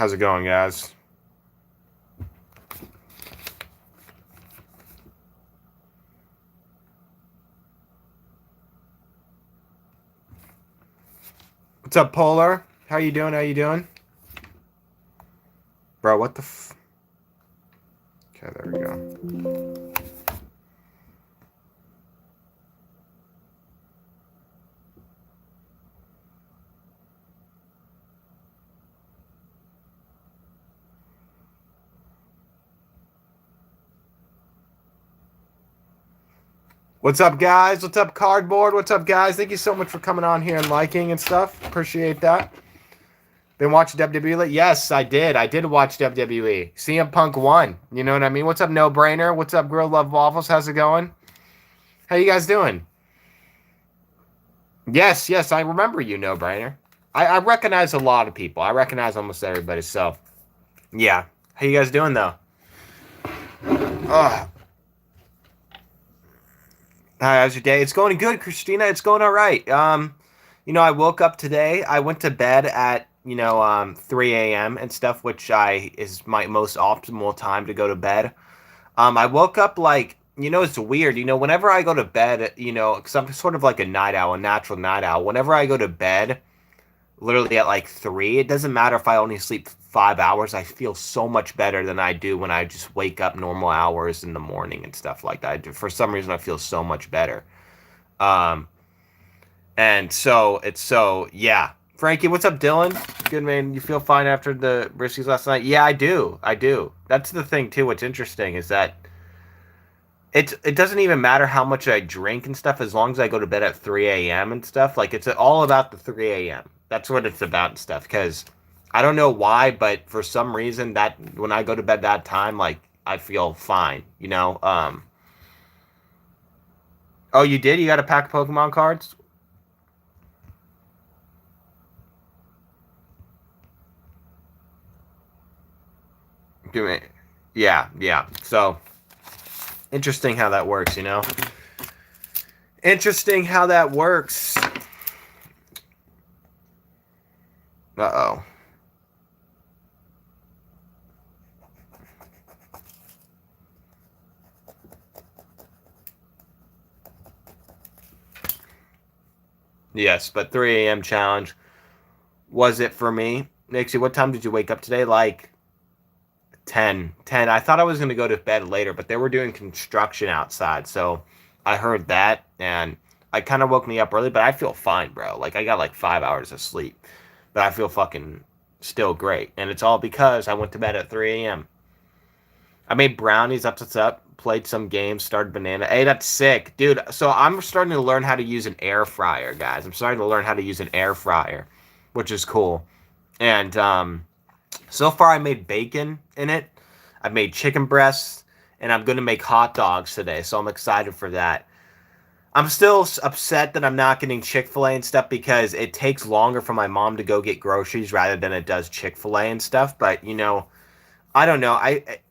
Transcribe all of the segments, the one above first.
How's it going, guys? What's up, Polar? How you doing? How you doing? Bro, what the f... Okay, there we go. What's up, guys? What's up, Cardboard? What's up, guys? Thank you so much for coming on here and liking and stuff. Appreciate that. Been watching WWE? Yes, I did. I did watch WWE. CM Punk won. You know what I mean? What's up, No Brainer? What's up, Grilled Love Waffles? How's it going? How you guys doing? Yes, yes, I remember you, No Brainer. I recognize a lot of people. I recognize almost everybody. So, yeah. How you guys doing, though? Ugh. How's your day? It's going good, Christina. It's going all right. I woke up today. I went to bed at 3 a.m. and stuff, which I is my most optimal time to go to bed. I woke up like it's weird. Whenever I go to bed, because I'm sort of like a night owl, a natural night owl. Whenever I go to bed, literally at like 3, it doesn't matter if I only sleep 5 hours. I feel so much better than I do when I just wake up normal hours in the morning and stuff like that. For some reason, I feel so much better. Um, and so yeah. Frankie, what's up, Dylan? Good, man. You feel fine after the briskies last night? Yeah, I do. I do. That's the thing too. What's interesting is that it doesn't even matter how much I drink and stuff as long as I go to bed at 3 a.m. and stuff. Like it's all about the 3 a.m. That's what it's about and stuff. Because I don't know why, but for some reason that when I go to bed that time, like I feel fine. Oh, you did? You got a pack of Pokemon cards? Do it. Yeah, yeah. So interesting how that works. Interesting how that works. Uh-oh. Yes, but 3 a.m. challenge was it for me. Nixie, what time did you wake up today? Like 10. 10. I thought I was going to go to bed later, but they were doing construction outside. So I heard that and I kind of woke me up early, but I feel fine, bro. Like I got like 5 hours of sleep, but I feel fucking still great. And it's all because I went to bed at 3 a.m. I made brownies, up, played some games, started banana. Hey, that's sick. Dude, so I'm starting to learn how to use an air fryer, guys. I'm starting to learn how to use an air fryer, which is cool. And so far I made bacon in it. I've made chicken breasts, and I'm going to make hot dogs today, so I'm excited for that. I'm still upset that I'm not getting Chick-fil-A and stuff because it takes longer for my mom to go get groceries rather than it does Chick-fil-A and stuff, but I don't know.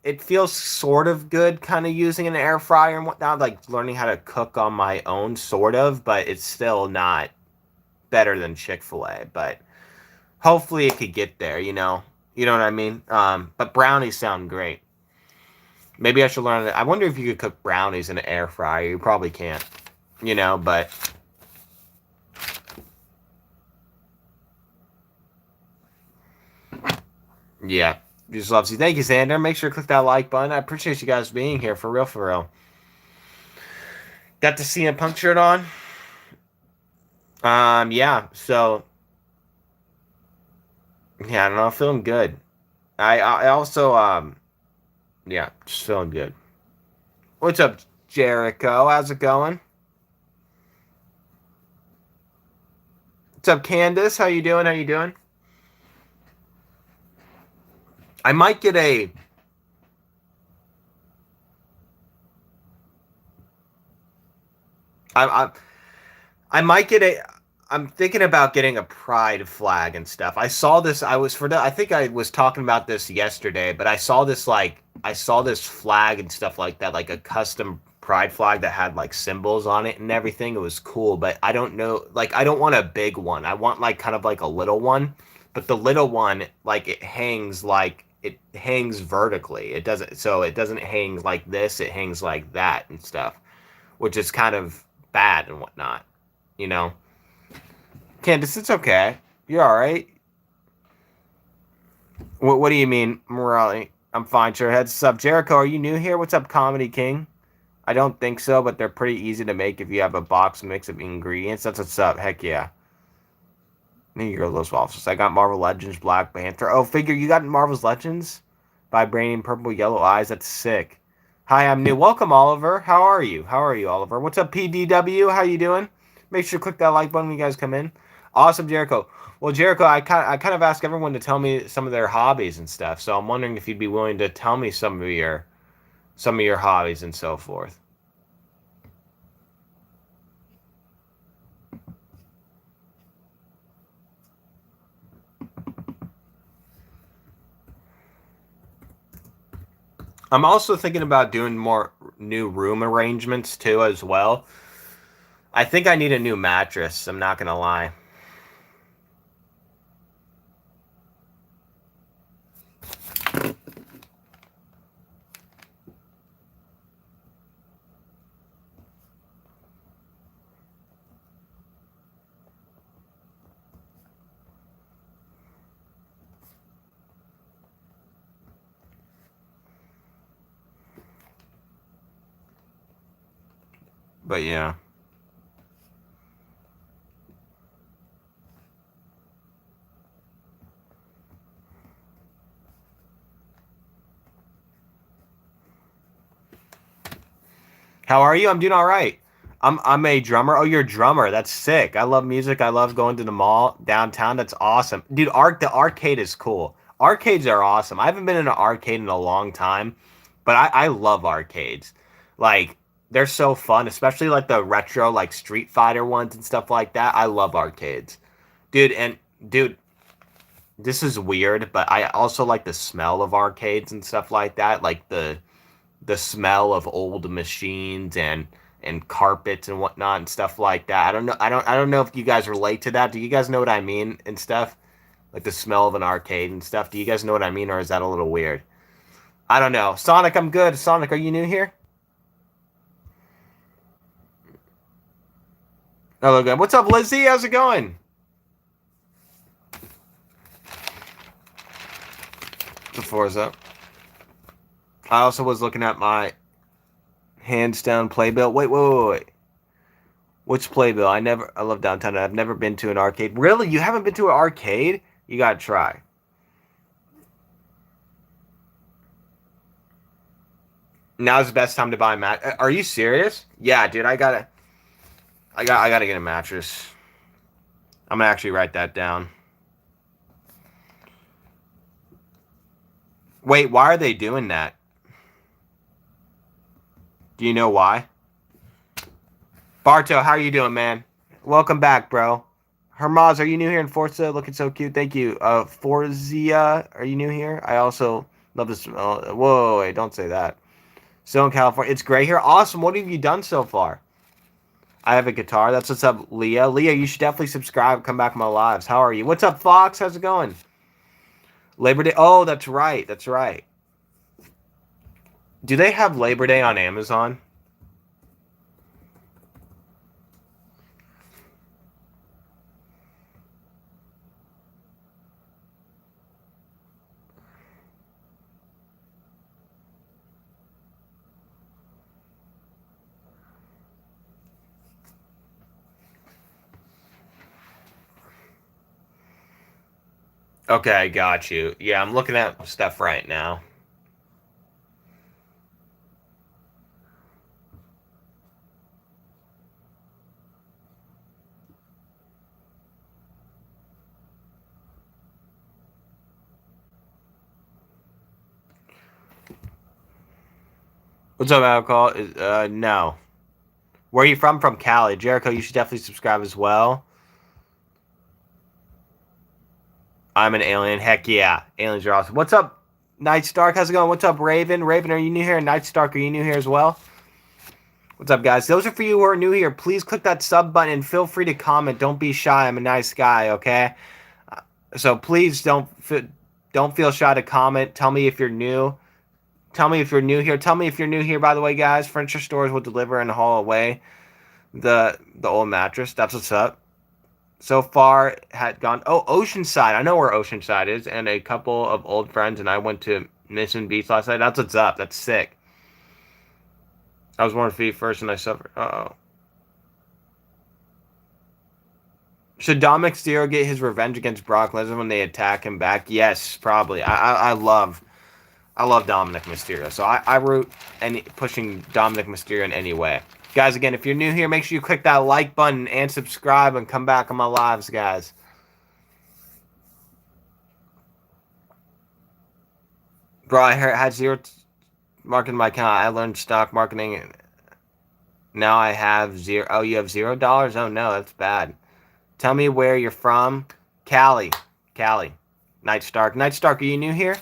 It feels sort of good, kind of using an air fryer and whatnot, like learning how to cook on my own, sort of. But it's still not better than Chick-fil-A. But hopefully, it could get there. You know what I mean. But brownies sound great. Maybe I should learn it. I wonder if you could cook brownies in an air fryer. You probably can't. But yeah. Just loves you. Thank you, Xander. Make sure to click that like button. I appreciate you guys being here for real, for real. Got the CM Punk shirt on. Yeah. So, yeah, I don't know. I'm feeling good. I also yeah, just feeling good. What's up, Jericho? How's it going? What's up, Candace? How you doing? How you doing? I might get a. I I might get a. I'm thinking about getting a pride flag and stuff. I saw this. I was for the. I think I was talking about this yesterday, but I saw this flag and stuff like that, like a custom pride flag that had like symbols on it and everything. It was cool, but I don't know. Like I don't want a big one. I want like kind of like a little one but the little one, like it hangs vertically. It doesn't hang like this. It hangs like that and stuff, which is kind of bad and whatnot. You know, Candace, it's okay. You're all right. What do you mean, morality? I'm fine, sure. Heads up, Jericho. Are you new here? What's up, Comedy King? I don't think so, but they're pretty easy to make if you have a box mix of ingredients. That's what's up. Heck yeah. There you go, those waffles. I got Marvel Legends, Black Panther. Oh, figure, you got Marvel's Legends? Vibranium, purple, yellow eyes. That's sick. Hi, I'm new. Welcome, Oliver. How are you? How are you, Oliver? What's up, PDW? How you doing? Make sure to click that like button when you guys come in. Awesome, Jericho. Well, Jericho, I kind of ask everyone to tell me some of their hobbies and stuff. So I'm wondering if you'd be willing to tell me some of your hobbies and so forth. I'm also thinking about doing more new room arrangements too as well. I think I need a new mattress. I'm not gonna lie. But yeah. How are you? I'm doing all right. I'm a drummer. Oh, you're a drummer. That's sick. I love music. I love going to the mall downtown. That's awesome. Dude, the arcade is cool. Arcades are awesome. I haven't been in an arcade in a long time, but I love arcades. Like they're so fun, especially like the retro like Street Fighter ones and stuff like that. I love arcades. Dude, and dude, this is weird, but I also like the smell of arcades and stuff like that. Like the smell of old machines and carpets and whatnot and stuff like that. I don't know. I don't know if you guys relate to that. Do you guys know what I mean and stuff? Like the smell of an arcade and stuff. Do you guys know what I mean, or is that a little weird? I don't know. Sonic, I'm good. Sonic, are you new here? Hello, good. What's up, Lizzie? How's it going? The Forza. I also was looking at my hands down playbill. Wait. Which playbill? I love downtown. I've never been to an arcade. Really? You haven't been to an arcade? You gotta try. Now's the best time to buy a mat. Are you serious? Yeah, dude. I gotta get a mattress. I'm gonna actually write that down. Wait, why are they doing that? Do you know why? Barto, how are you doing, man? Welcome back, bro. Hermaz, are you new here in Forza? Looking so cute. Thank you. Forzia, are you new here? I also love this. Whoa, wait, don't say that. Still in California. It's great here. Awesome. What have you done so far? I have a guitar. That's what's up, Leah. Leah, you should definitely subscribe. Come back to my lives. How are you? What's up, Fox? How's it going? Labor Day. Oh, that's right. That's right. Do they have Labor Day on Amazon? Okay, got you. Yeah, I'm looking at stuff right now. What's up, alcohol? No. Where are you from? From Cali. Jericho, you should definitely subscribe as well. I'm an alien. Heck yeah. Aliens are awesome. What's up, Night Stark? How's it going? What's up, Raven? Raven, are you new here? Night Stark, are you new here as well? What's up, guys? Those are for you who are new here. Please click that sub button and feel free to comment. Don't be shy. I'm a nice guy, okay? So please don't feel shy to comment. Tell me if you're new. Tell me if you're new here. Tell me if you're new here. By the way, guys, furniture stores will deliver and haul away the old mattress. That's what's up. So far, had gone. Oh, Oceanside. I know where Oceanside is, and a couple of old friends and I went to Mission Beach last night. That's what's up. That's sick. I was born feet first, and I suffered. Oh. Should Dom Mysterio get his revenge against Brock Lesnar when they attack him back? Yes, probably. I love Dominic Mysterio, so I root any pushing Dominic Mysterio in any way. Guys, again, if you're new here, make sure you click that like button and subscribe and come back on my lives, guys. Bro, I had zero marketing my account. I learned stock marketing. Now I have zero. Oh, you have $0? Oh no, that's bad. Tell me where you're from. Cali. Cali. Night Stark. Night Stark, are you new here?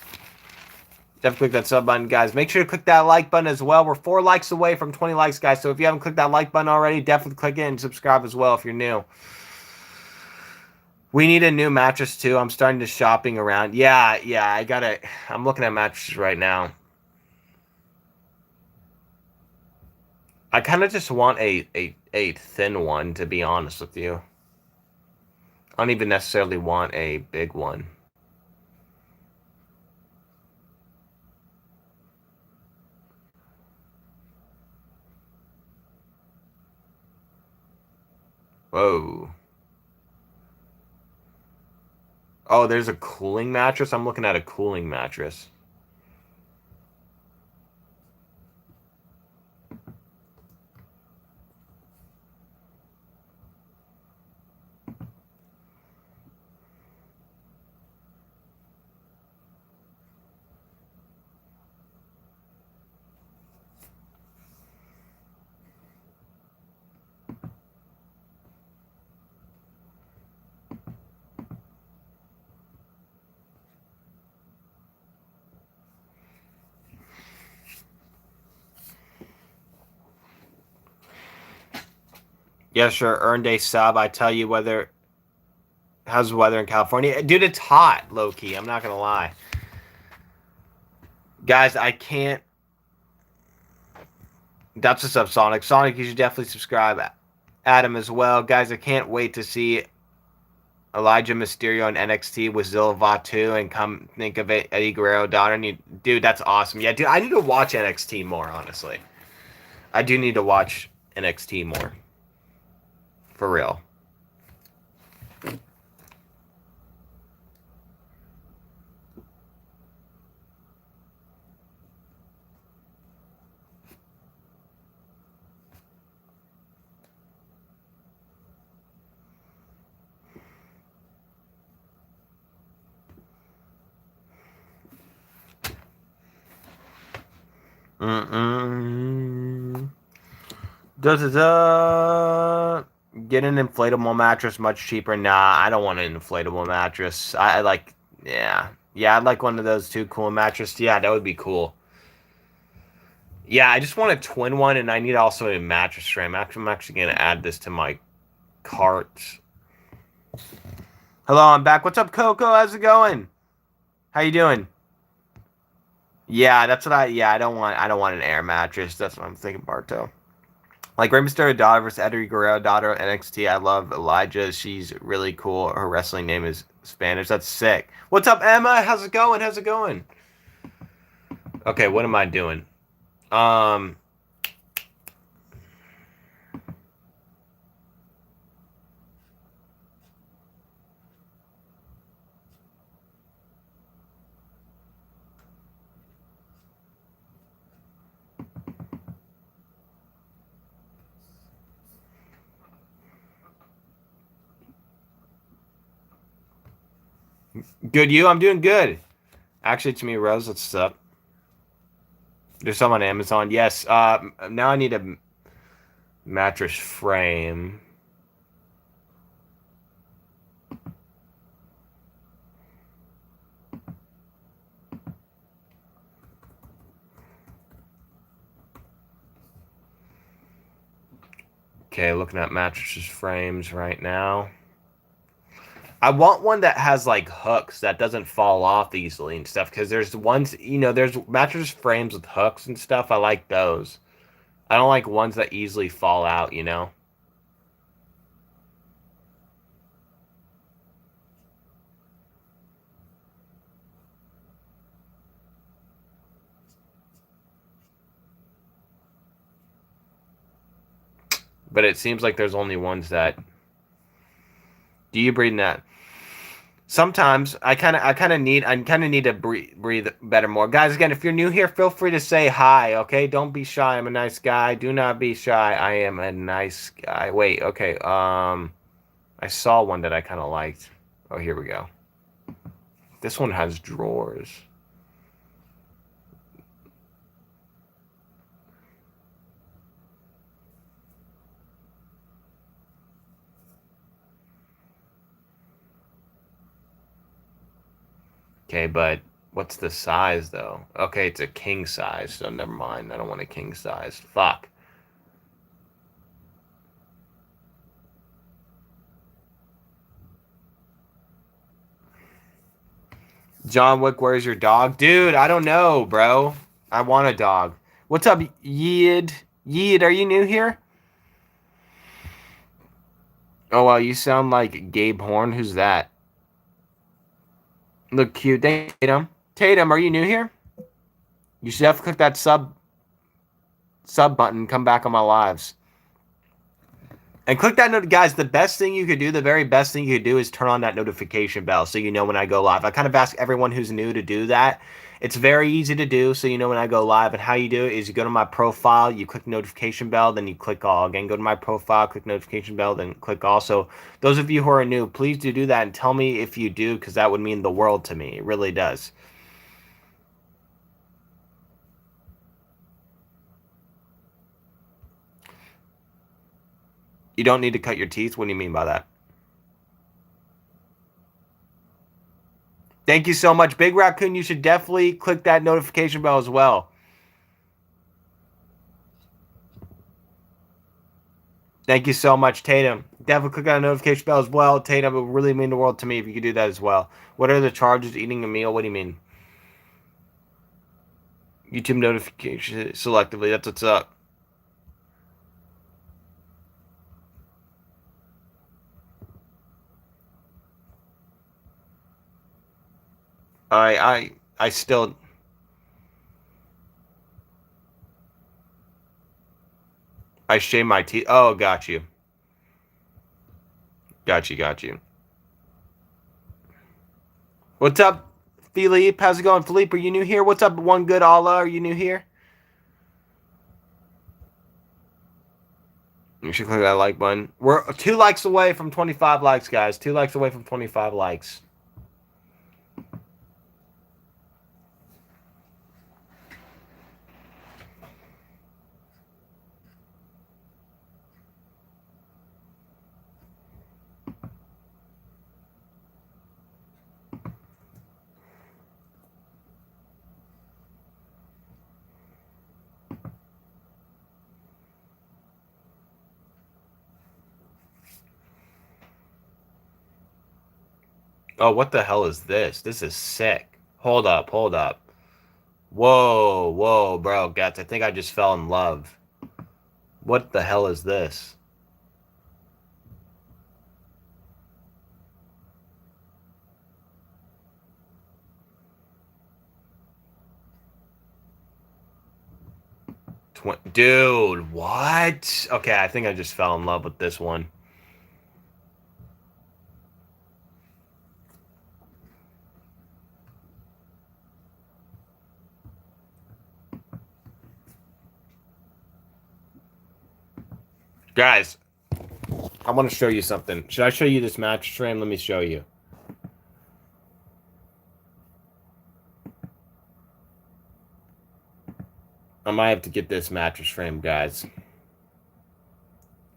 Definitely click that sub button, guys. Make sure to click that like button as well. We're 4 likes away from 20 likes, guys. So if you haven't clicked that like button already, definitely click it and subscribe as well if you're new. We need a new mattress too. I'm starting to shopping around. Yeah, I'm looking at mattresses right now. I kind of just want a thin one, to be honest with you. I don't even necessarily want a big one. Whoa. Oh, there's a cooling mattress? I'm looking at a cooling mattress. Yeah, sure. Earned a sub. I tell you whether. How's the weather in California? Dude, it's hot, low key. I'm not going to lie. Guys, I can't. That's what's up, Sonic. Sonic, you should definitely subscribe. Adam as well. Guys, I can't wait to see Elijah Mysterio in NXT with Zilla Vatu and come think of it, Eddie Guerrero daughter. Dude, that's awesome. Yeah, dude, I need to watch NXT more, honestly. I do need to watch NXT more. For real. Mm-mm. Get an inflatable mattress much cheaper. Nah, I don't want an inflatable mattress. I like, yeah. Yeah, I'd like one of those two cool mattresses. Yeah, that would be cool. Yeah, I just want a twin one, and I need also a mattress frame. I'm actually going to add this to my cart. Hello, I'm back. What's up, Coco? How's it going? How you doing? Yeah, that's what I don't want an air mattress. That's what I'm thinking, Barto. Like Rey Mysterio daughter versus Eddie Guerrero daughter NXT. I love Elijah. She's really cool. Her wrestling name is Spanish. That's sick. What's up, Emma? How's it going? How's it going? Okay, what am I doing? Um, good. You? I'm doing good. Actually, it's me, Rose. What's up? There's some on Amazon. Yes. Now I need a mattress frame. Okay, looking at mattresses frames right now. I want one that has like hooks that doesn't fall off easily and stuff. Because there's ones, there's mattress frames with hooks and stuff. I like those. I don't like ones that easily fall out. But it seems like there's only ones that. Do you breathe in that? Sometimes I kind of need to breathe better more. Guys, again, if you're new here, feel free to say hi, okay? Don't be shy. I'm a nice guy. Do not be shy. I am a nice guy. Wait, okay. I saw one that I kind of liked. Oh, here we go. This one has drawers. Okay, but what's the size though? Okay, it's a king size, so never mind. I don't want a king size. Fuck. John Wick, where's your dog? Dude, I don't know, bro. I want a dog. What's up, Yid? Yid, are you new here? Oh, wow, you sound like Gabe Horn. Who's that? Look cute. Tatum. Tatum, are you new here? You should have to click that sub button. Come back on my lives. And click that note, guys. The best thing you could do, the very best thing you could do is turn on that notification bell so you know when I go live. I kind of ask everyone who's new to do that. It's very easy to do so you know when I go live. And how you do it is you go to my profile, you click notification bell, then you click all. Again, go to my profile, click notification bell, then click all. So those of you who are new, please do that and tell me if you do because that would mean the world to me. It really does. You don't need to cut your teeth. What do you mean by that? Thank you so much, Big Raccoon. You should definitely click that notification bell as well. Thank you so much, Tatum. Definitely click on the notification bell as well. Tatum, it would really mean the world to me if you could do that as well. What are the charges eating a meal? What do you mean? YouTube notification selectively. That's what's up. I still. I shave my teeth. Oh, got you. Got you. Got you. What's up, Philippe? How's it going, Philippe? Are you new here? What's up, One Good Allah? Are you new here? You should click that like button. We're 2 likes away from 25 likes, guys. 2 likes away from 25 likes. Oh, what the hell is this? This is sick. Hold up, hold up. Whoa, whoa, bro, Gats, I think I just fell in love. What the hell is this? Dude, what? Okay, I think I just fell in love with this one. Guys, I want to show you something. Should I show you this mattress frame? Let me show you. I might have to get this mattress frame, guys.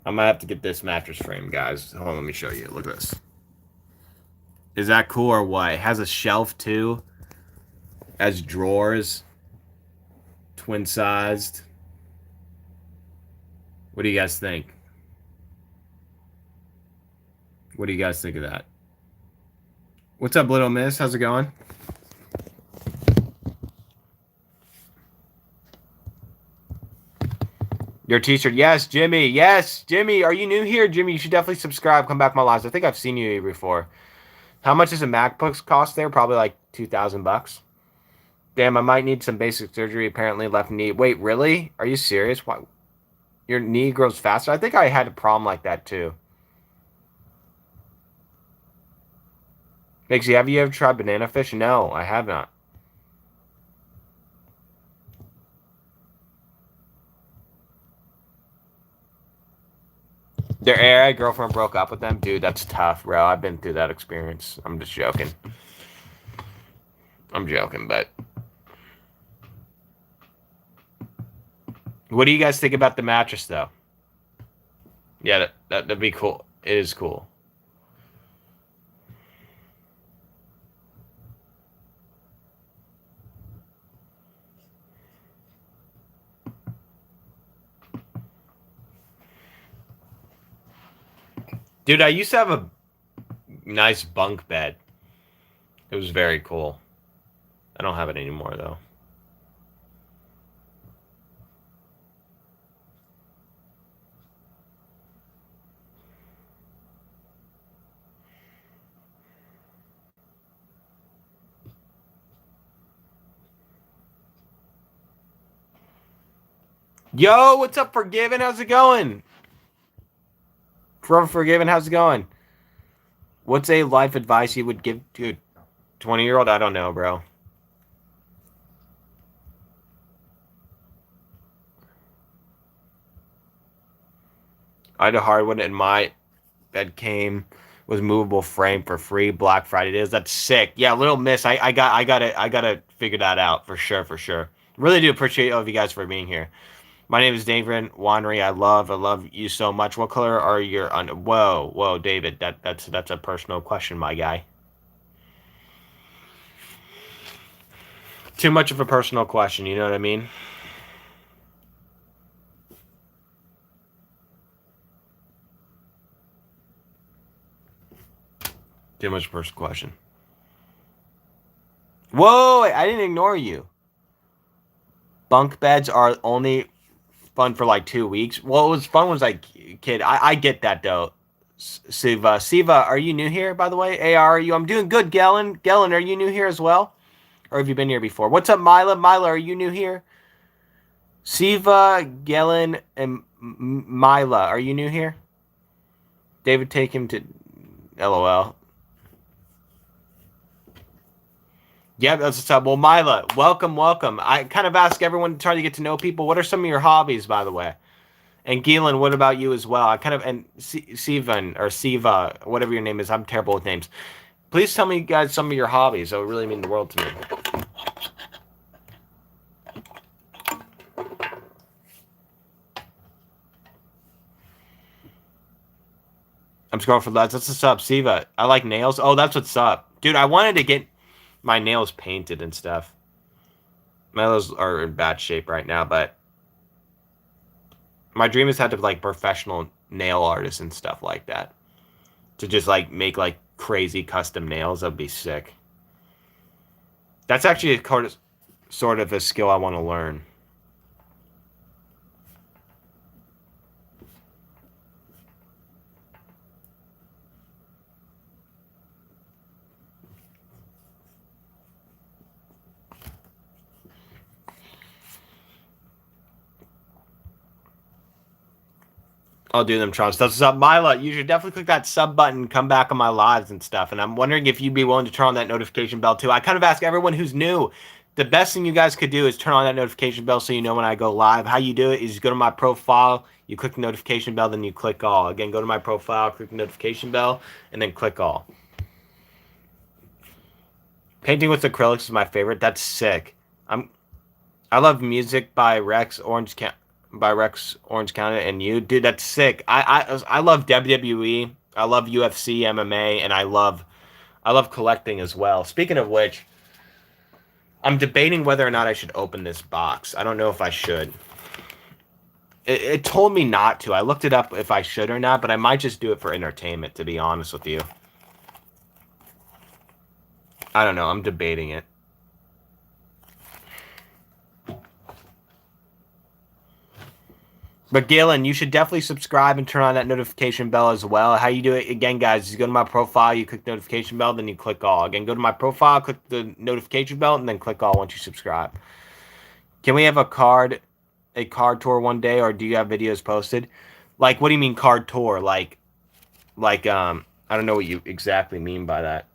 I might have to get this mattress frame, guys. Hold on, let me show you. Look at this. Is that cool or what? It has a shelf too. Has drawers. Twin sized. What do you guys think? What do you guys think of that? What's up, Little Miss? How's it going? Your t-shirt. Yes, Jimmy. Yes, Jimmy. Are you new here? Jimmy, you should definitely subscribe. Come back to my lives. I think I've seen you here before. How much does a MacBook cost there? Probably like 2,000 bucks. Damn, I might need some basic surgery. Apparently, left knee. Wait, really? Are you serious? Why? Your knee grows faster? I think I had a problem like that too. Makesy, have you ever tried banana fish? No, I have not. Their AI girlfriend broke up with them? Dude, that's tough, bro. I've been through that experience. I'm just joking. I'm joking, but... What do you guys think about the mattress, though? Yeah, that'd be cool. It is cool. Dude, I used to have a nice bunk bed. It was very cool. I don't have it anymore, though. Yo, what's up, Forgiven? How's it going? From Forgiven, how's it going? What's a life advice you would give to a 20-year-old? I don't know, bro. I had a hardwood and my bed came with movable frame for free. Black Friday it is. That's sick. Yeah, Little Miss. I gotta figure that out for sure, for sure. Really do appreciate all of you guys for being here. My name is David Wandery. I love you so much. What color are your whoa, David. That's a personal question, my guy. Too much of a personal question, you know what I mean? Too much of a personal question. Whoa, I didn't ignore you. Bunk beds are only fun for like 2 weeks. Well, it was fun was like kid. I get that though. Siva, are you new here by the way? AR, are you? I'm doing good, Gellin. Gellin, are you new here as well? Or have you been here before? What's up, Mila? Mila, are you new here? Siva, Gellin, and Mila, are you new here? David, take him to LOL. Yeah, that's what's up. Well, Mila, welcome. I kind of ask everyone to try to get to know people. What are some of your hobbies, by the way? And Gielan, what about you as well? I kind of and Sivan or Siva, whatever your name is. I'm terrible with names. Please tell me, guys, some of your hobbies. That would really mean the world to me. I'm scrolling for lads. That's what's up, Siva. I like nails. Oh, that's what's up, dude. I wanted to get my nails painted and stuff. My nails are in bad shape right now, but my dream is to have like professional nail artists and stuff like that to just like make like crazy custom nails. That'd be sick. That's actually a sort of a skill I want to learn. I'll do them, Tron. Stuff. What's up, Mila? You should definitely click that sub button, come back on my lives and stuff. And I'm wondering if you'd be willing to turn on that notification bell too. I kind of ask everyone who's new. The best thing you guys could do is turn on that notification bell so you know when I go live. How you do it is you go to my profile, you click the notification bell, then you click all. Again, go to my profile, click the notification bell, and then click all. Painting with acrylics is my favorite. That's sick. I love music by Rex Orange County and you, dude. That's sick. I love WWE. I love UFC, MMA, and I love collecting as well. Speaking of which, I'm debating whether or not I should open this box. I don't know if I should. It told me not to. I looked it up if I should or not, but I might just do it for entertainment. To be honest with you. I don't know. I'm debating it. But Galen, you should definitely subscribe and turn on that notification bell as well. How you do it again, guys? You go to my profile, you click notification bell, then you click all. Again, go to my profile, click the notification bell, and then click all once you subscribe. Can we have a card tour one day, or do you have videos posted? Like, what do you mean card tour? I don't know what you exactly mean by that.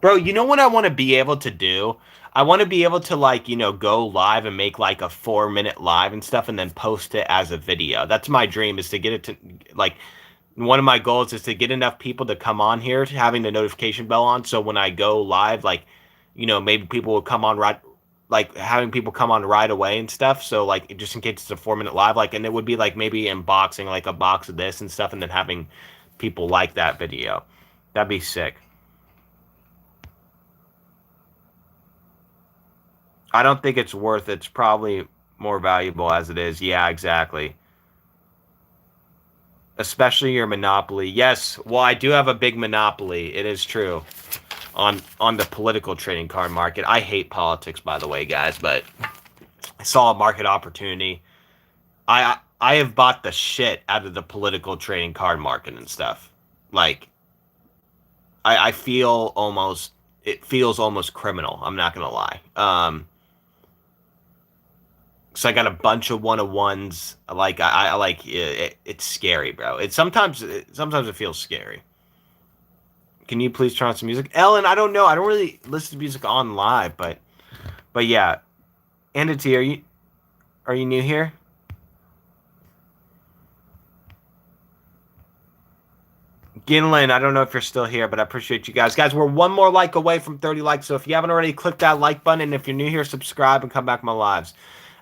Bro, you know what I want to be able to do? I want to be able to like, go live and make like a 4 minute live and stuff and then post it as a video. That's my dream is to get it to like one of my goals is to get enough people to come on here having the notification bell on so when I go live like maybe people will come on right like having people come on right away and stuff so like just in case it's a 4 minute live like and it would be like maybe unboxing like a box of this and stuff and then having people like that video. That'd be sick. I don't think it's worth it. It's probably more valuable as it is. Yeah, exactly. Especially your monopoly. Yes, well, I do have a big monopoly. It is true. On the political trading card market. I hate politics, by the way, guys, but I saw a market opportunity. I have bought the shit out of the political trading card market and stuff. Like I feel almost it feels almost criminal. I'm not gonna lie. So I got a bunch of one-on-ones. Like I like it, it's scary, bro. Sometimes it feels scary. Can you please turn on some music, Ellen? I don't know. I don't really listen to music on live, but yeah. Entity, are you new here? Ginlin, I don't know if you're still here, but I appreciate you guys. Guys, we're one more like away from 30 likes. So if you haven't already, click that like button. And if you're new here, subscribe and come back to my lives.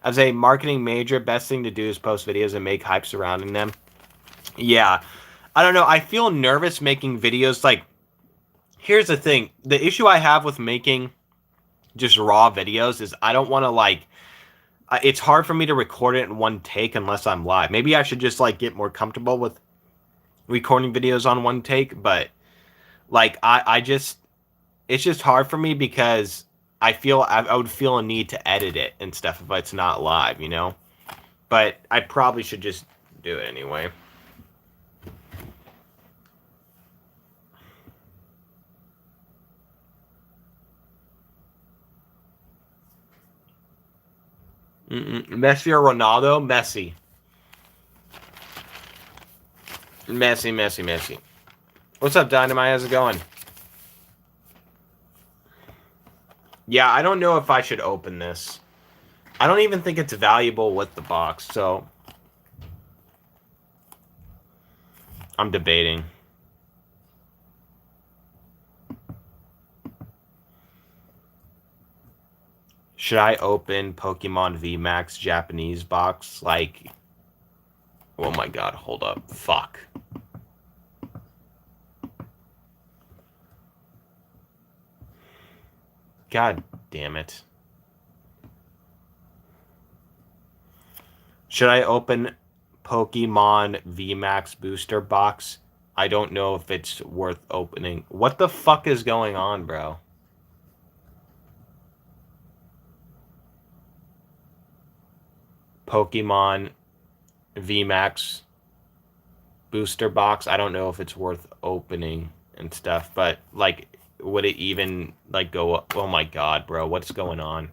As a marketing major, best thing to do is post videos and make hype surrounding them. Yeah. I don't know. I feel nervous making videos. Like, here's the thing. The issue I have with making just raw videos is I don't want to, like, it's hard for me to record it in one take unless I'm live. Maybe I should just, like, get more comfortable with recording videos on one take. But, like, I just, it's just hard for me because I would feel a need to edit it and stuff if it's not live, you know? But I probably should just do it anyway. Messi or Ronaldo? Messi. Messi. What's up, Dynamite? How's it going? Yeah, I don't know if I should open this. I don't even think it's valuable with the box, so I'm debating. Should I open Pokemon VMAX Japanese box? Like, oh my god, hold up. Fuck. God damn it. Should I open Pokemon VMAX booster box? I don't know if it's worth opening. What the fuck is going on, bro? Pokemon VMAX booster box. I don't know if it's worth opening and stuff, but like would it even like go up? Oh my god, bro, what's going on?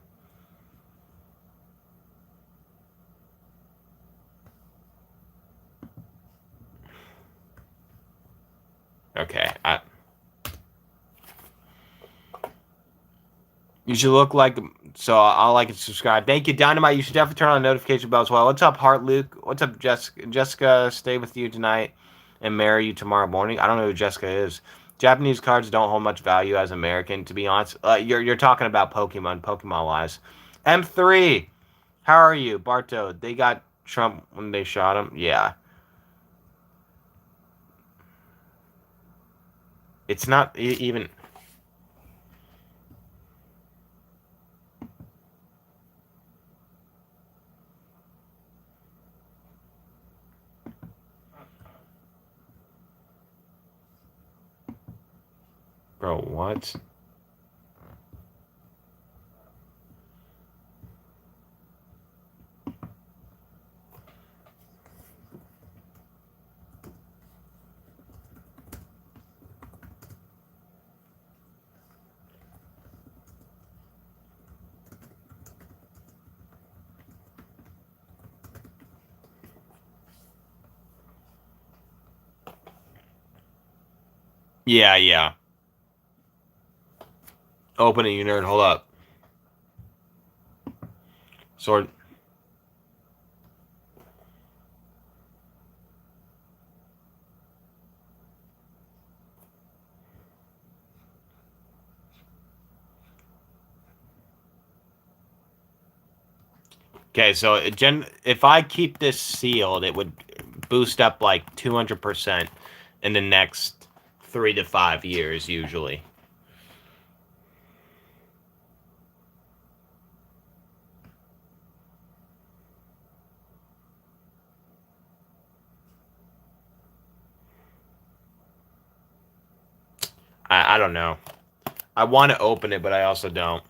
Okay, you should look like so. I'll like and subscribe. Thank you, Dynamite. You should definitely turn on the notification bell as well. What's up, Heart Luke? What's up, Jessica? Jessica, stay with you tonight and marry you tomorrow morning. I don't know who Jessica is. Japanese cards don't hold much value as American, to be honest. You're talking about Pokemon wise. M3, how are you, Barto? They got Trump when they shot him. Yeah, it's not even. Bro, what? Yeah, yeah. Open it, you nerd. Hold up. Sword. Okay, so if I keep this sealed, it would boost up like 200% in the next 3 to 5 years, usually. I don't know. I want to open it, but I also don't.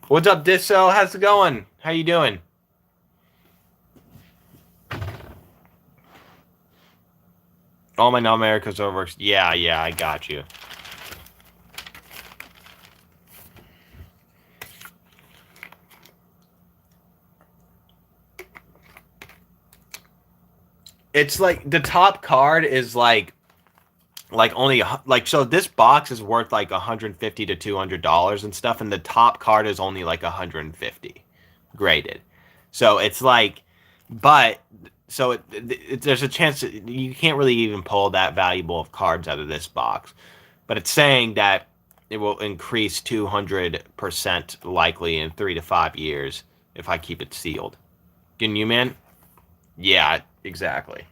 What's up, Disso? How's it going? How you doing? All my non-Americans over. Yeah, yeah, I got you. It's like the top card is like only like so this box is worth like 150 to $200 and stuff, and the top card is only like 150 graded. So it's like, but so there's a chance that you can't really even pull that valuable of cards out of this box, but it's saying that it will increase 200% likely in 3 to 5 years if I keep it sealed. Can you, man? Yeah, exactly.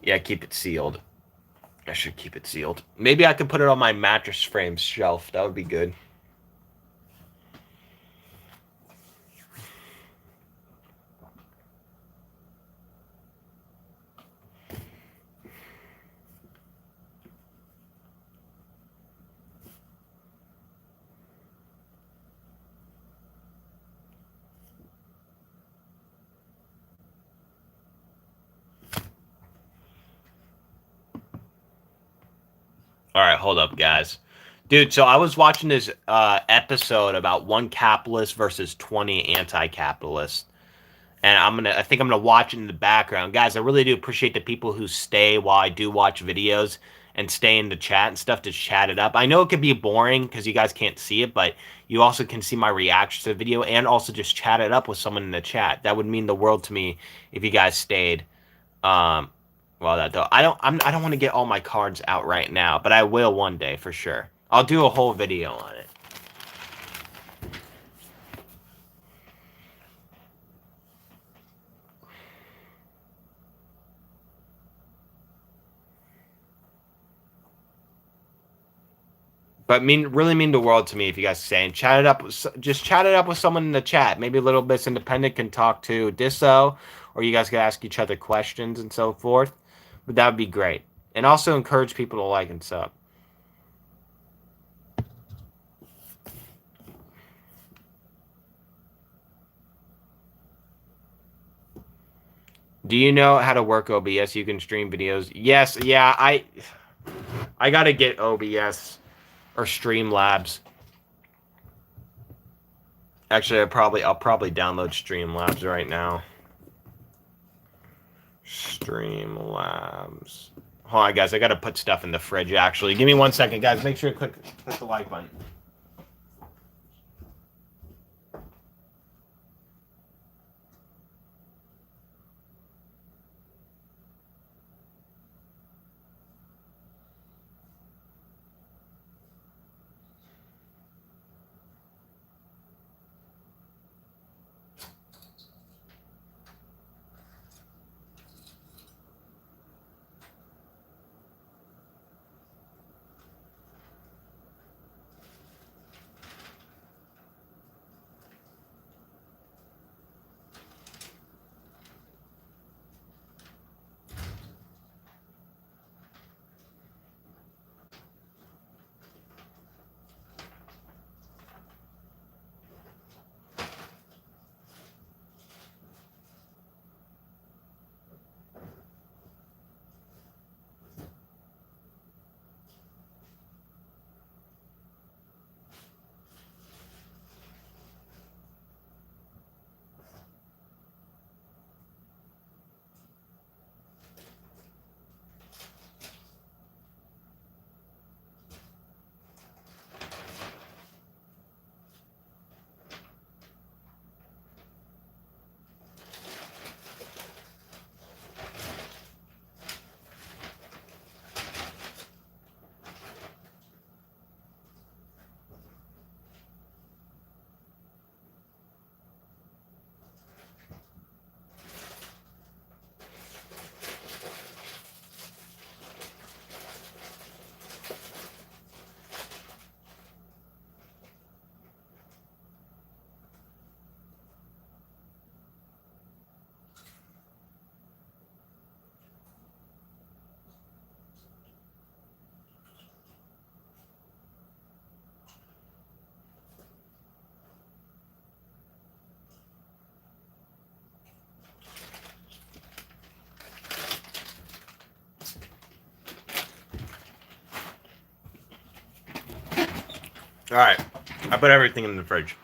Yeah, keep it sealed. I should keep it sealed. Maybe I could put it on my mattress frame shelf. That would be good. All right, hold up, guys. Dude, so I was watching this episode about one capitalist versus 20 anti-capitalists. And I think I'm gonna watch it in the background. Guys, I really do appreciate the people who stay while I do watch videos and stay in the chat and stuff to chat it up. I know it could be boring because you guys can't see it, but you also can see my reaction to the video and also just chat it up with someone in the chat. That would mean the world to me if you guys stayed. Um, well, that though, I don't want to get all my cards out right now, but I will one day for sure. I'll do a whole video on it. But really mean the world to me if you guys say and chat it up. Just chat it up with someone in the chat. Maybe Little Bits Independent can talk to Disso, or you guys can ask each other questions and so forth. But that would be great. And also encourage people to like and sub. Do you know how to work OBS? You can stream videos. Yes, yeah, I gotta get OBS or Streamlabs. Actually, I'll probably download Streamlabs right now. Streamlabs. Hold on, guys. I gotta put stuff in the fridge. Actually, give me 1 second, guys. Make sure you click the like button. All right. I put everything in the fridge.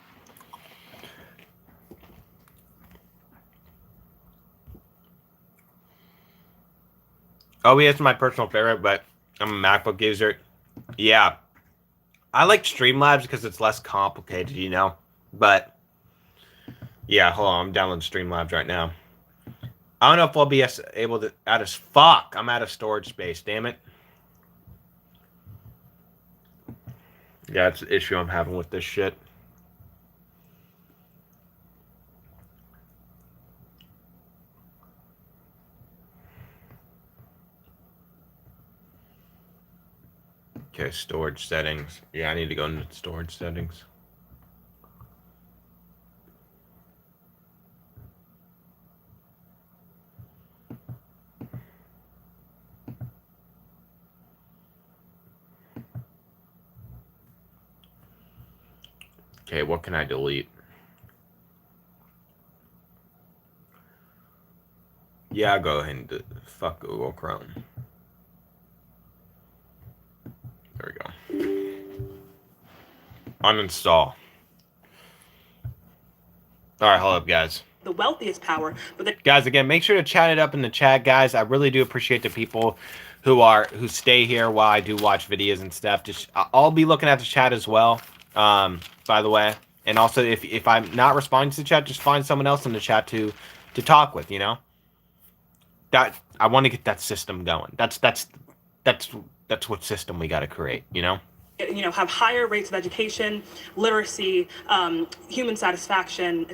OBS is my personal favorite, but I'm a MacBook user. Yeah. I like Streamlabs because it's less complicated, you know? But, yeah, hold on. I'm downloading Streamlabs right now. I don't know if I'll be able to... Fuck! I'm out of storage space, damn it. Yeah, it's the issue I'm having with this shit. Okay, storage settings. Yeah, I need to go into storage settings. Okay, what can I delete? Yeah, I'll go ahead and fuck Google Chrome. There we go. Uninstall. Alright, hold up, guys. The wealthiest power, but guys, again, make sure to chat it up in the chat, guys. I really do appreciate the people who stay here while I do watch videos and stuff. Just I'll be looking at the chat as well. By the way, and also if I'm not responding to the chat, just find someone else in the chat to talk with. You know, that I want to get that system going. That's what system we got to create. You know. Have higher rates of education, literacy, human satisfaction,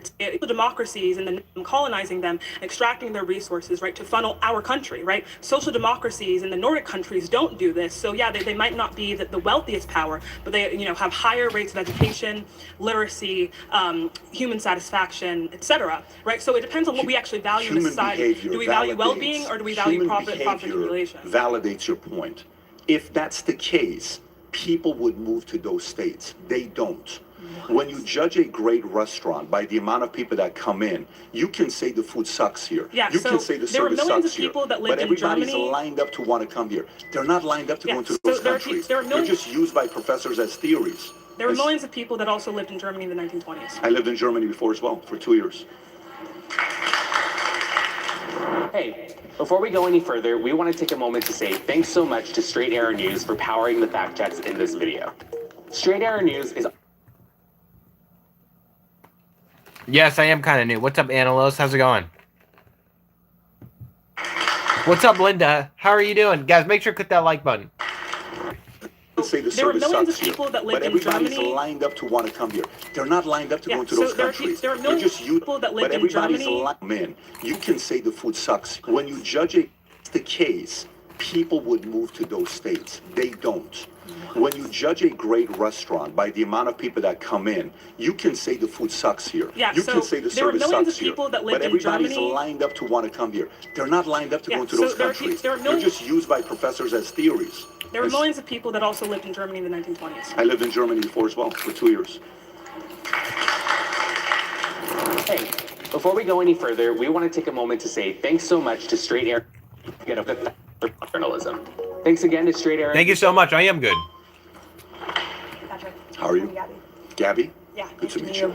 democracies, and then colonizing them, colonizing their resources, right, to funnel our country, right? Social democracies in the Nordic countries don't do this. So yeah, they might not be the wealthiest power, but they, have higher rates of education, literacy, human satisfaction, etc. Right? So it depends on what we actually value in society. Do we value well-being or do we value profit accumulation? Validates your point. If that's the case, people would move to those states. They don't. What? When you judge a great restaurant by the amount of people that come in, you can say the food sucks here. Yeah, you can say the service sucks here. But everybody's Germany. lined up to want to come here. They're not lined up to go into those countries. They're just used by professors as theories. There were millions of people that also lived in Germany in the 1920s. I lived in Germany before as well, for 2 years. Hey, before we go any further, we want to take a moment to say thanks so much to Straight Arrow News for powering the fact checks in this video. Straight Arrow News is... Yes, I am kind of new. What's up, Analos? How's it going? What's up, Linda? How are you doing? Guys, make sure to click that like button. Say the there were millions of here, people that lived but in Germany. Everybody's lined up to want to come here. They're not lined up to go into those countries. There are millions just of people that lived in Germany. Man, you can say the food sucks. When you judge the case, people would move to those states. They don't. When you judge a great restaurant by the amount of people that come in, you can say the food sucks here. Yeah, you can say the service sucks here. That but everybody's lined up to want to come here. They're not lined up to go into those countries. They're just used by professors as theories. There were millions of people that also lived in Germany in the 1920s. I lived in Germany before as well, for 2 years. Hey, before we go any further, we want to take a moment to say thanks so much to Straight Arrow for journalism. Thanks again to Straight Arrow. Thank you so much. I am good. Patrick. How are you? Gabby. Gabby? Yeah. Good to meet you.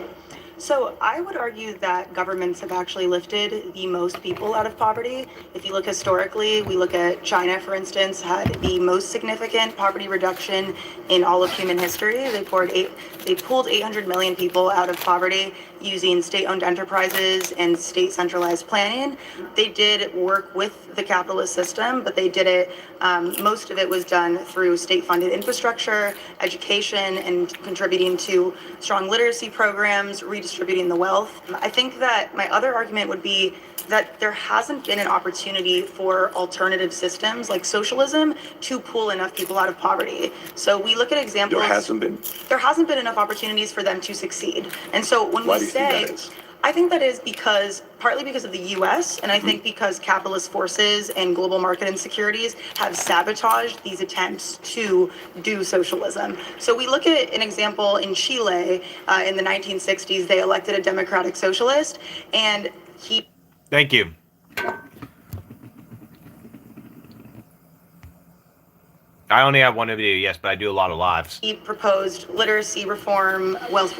So I would argue that governments have actually lifted the most people out of poverty. If you look historically, we look at China, for instance, had the most significant poverty reduction in all of human history. They pulled 800 million people out of poverty using state-owned enterprises and state centralized planning. They did work with the capitalist system, but they did it, most of it was done through state-funded infrastructure, education, and contributing to strong literacy programs, redistributing the wealth. I think that my other argument would be that there hasn't been an opportunity for alternative systems like socialism to pull enough people out of poverty. So we look at examples. There hasn't been enough opportunities for them to succeed. And so when we say, I think that is partly because of the US, and I think because capitalist forces and global market insecurities have sabotaged these attempts to do socialism. So we look at an example in Chile in the 1960s, they elected a democratic socialist, and he... Thank you. I only have one video, yes, but I do a lot of lives. He proposed literacy reform, wealth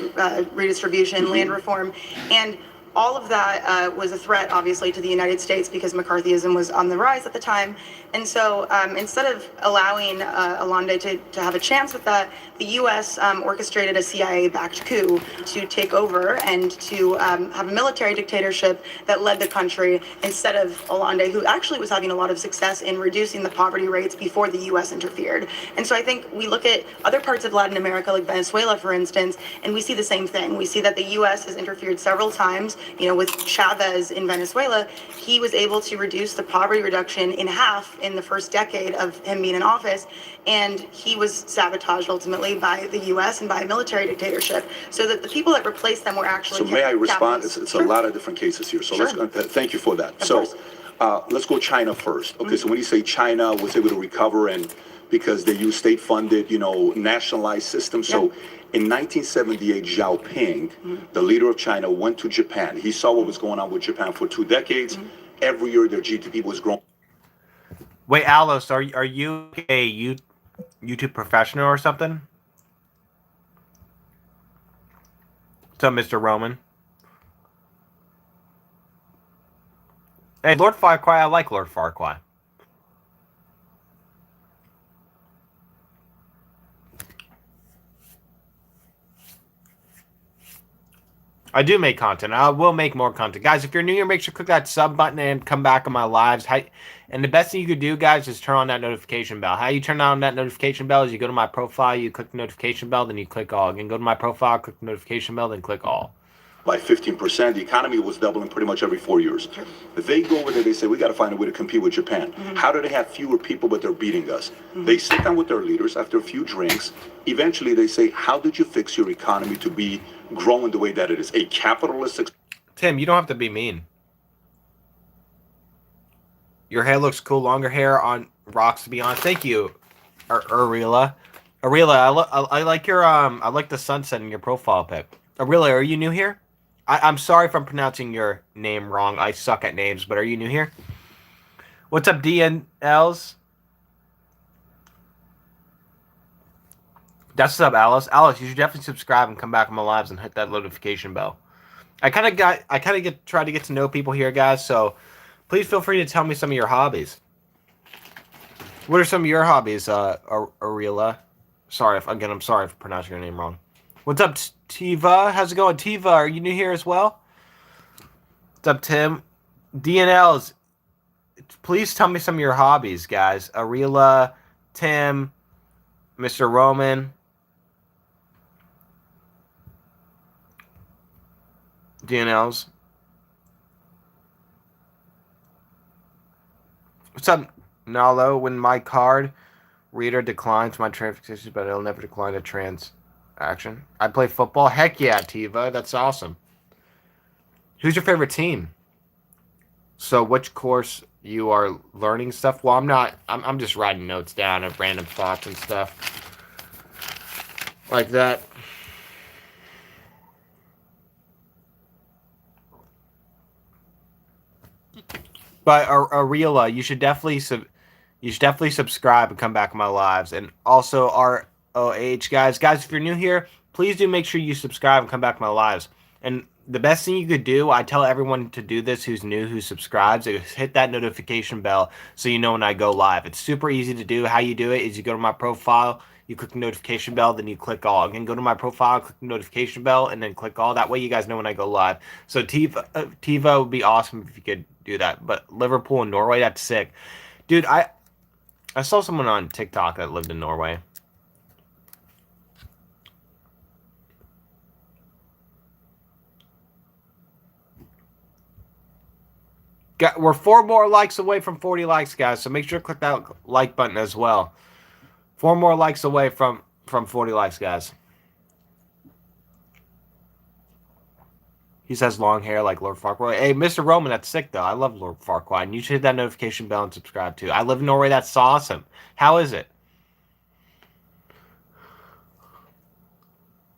redistribution, land reform, and all of that was a threat, obviously, to the United States because McCarthyism was on the rise at the time. And so instead of allowing Allende to have a chance with that, the U.S. Orchestrated a CIA-backed coup to take over and to have a military dictatorship that led the country instead of Allende, who actually was having a lot of success in reducing the poverty rates before the U.S. interfered. And so I think we look at other parts of Latin America, like Venezuela, for instance, and we see the same thing. We see that the U.S. has interfered several times. You know, with Chavez in Venezuela, he was able to reduce the poverty reduction in half in the first decade of him being in office, and he was sabotaged ultimately by the U.S. and by a military dictatorship, so that the people that replaced them were actually. So may I respond? capitalists. It's Sure. a lot of different cases here. So Sure. thank you for that. Of So course. let's go China first. Okay, so when you say China was able to recover and because they use state-funded, nationalized systems. So in 1978, Xiaoping, the leader of China, went to Japan. He saw what was going on with Japan for 2 decades. Every year their GDP was growing. Wait, Alos, are you a YouTube professional or something? What's up, Mr. Roman? Hey, Lord Farquaad, I like Lord Farquaad. I do make content. I will make more content. Guys, if you're new here, make sure to click that sub button and come back on my lives. And the best thing you could do, guys, is turn on that notification bell. How you turn on that notification bell is you go to my profile, you click the notification bell, then you click all. Again, go to my profile, click the notification bell, then click all. By 15%. The economy was doubling pretty much every 4 years. They go over there, they say, we got to find a way to compete with Japan. How do they have fewer people, but they're beating us? They sit down with their leaders after a few drinks. Eventually, they say, how did you fix your economy to be growing the way that it is? A capitalistic. Tim, you don't have to be mean. Your hair looks cool. Longer hair on rocks, to be honest. Thank you, Arila. Arila, I like your I like the sunset in your profile pic. Arila, are you new here? I'm sorry if I'm pronouncing your name wrong. I suck at names, but are you new here? What's up, DNLs? That's what's up, Alice. Alice, you should definitely subscribe and come back on my lives and hit that notification bell. I kind of try to get to know people here, guys. So please feel free to tell me some of your hobbies. What are some of your hobbies, Arila? I'm sorry for pronouncing your name wrong. What's up, Tiva? How's it going, Tiva? Are you new here as well? What's up, Tim? DNLs, please tell me some of your hobbies, guys. Arila, Tim, Mr. Roman, DNLs. What's up, Nalo? When my card reader declines my transaction, but it'll never decline a transaction. I play football. Heck yeah, Tiva. That's awesome. Who's your favorite team? So which course you are learning stuff? Well, I'm just writing notes down of random thoughts and stuff like that. But Ariela, you should definitely subscribe and come back on my lives. And also ROH guys, if you're new here, please do make sure you subscribe and come back to my lives. And the best thing you could do, I tell everyone to do this who's new, who subscribes, is hit that notification bell so you know when I go live. It's super easy to do. How you do it is you go to my profile, you click the notification bell, then you click all. Again, go to my profile, click the notification bell, and then click all. That way you guys know when I go live. So Tiva would be awesome if you could do that. But Liverpool and Norway, that's sick. Dude, I saw someone on TikTok that lived in Norway. We're 4 more likes away from 40 likes, guys. So make sure to click that like button as well. 4 more likes away from 40 likes, guys. He says long hair like Lord Farquaad. Hey, Mr. Roman, that's sick, though. I love Lord Farquaad. And you should hit that notification bell and subscribe, too. I live in Norway. That's awesome. How is it?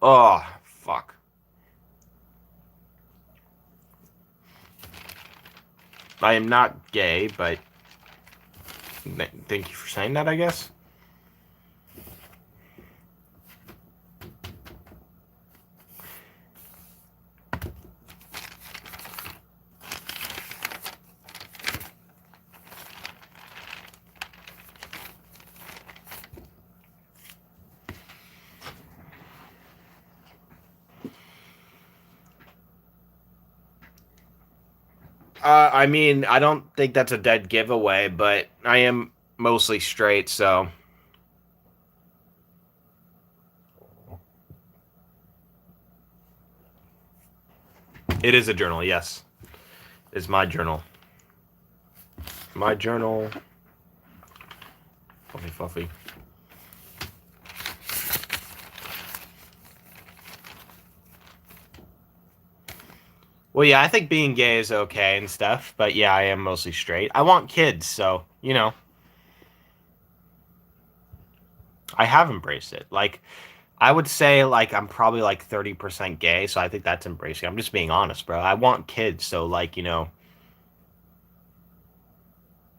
Oh, fuck. I am not gay, but thank you for saying that, I guess. I mean, I don't think that's a dead giveaway, but I am mostly straight, so. It is a journal, yes. It's my journal. My journal. Fluffy, fluffy. Well, yeah, I think being gay is okay and stuff, but yeah, I am mostly straight. I want kids, so, you know. I have embraced it. Like, I would say, like, I'm probably like 30% gay, so I think that's embracing. I'm just being honest, bro. I want kids, so, like, you know.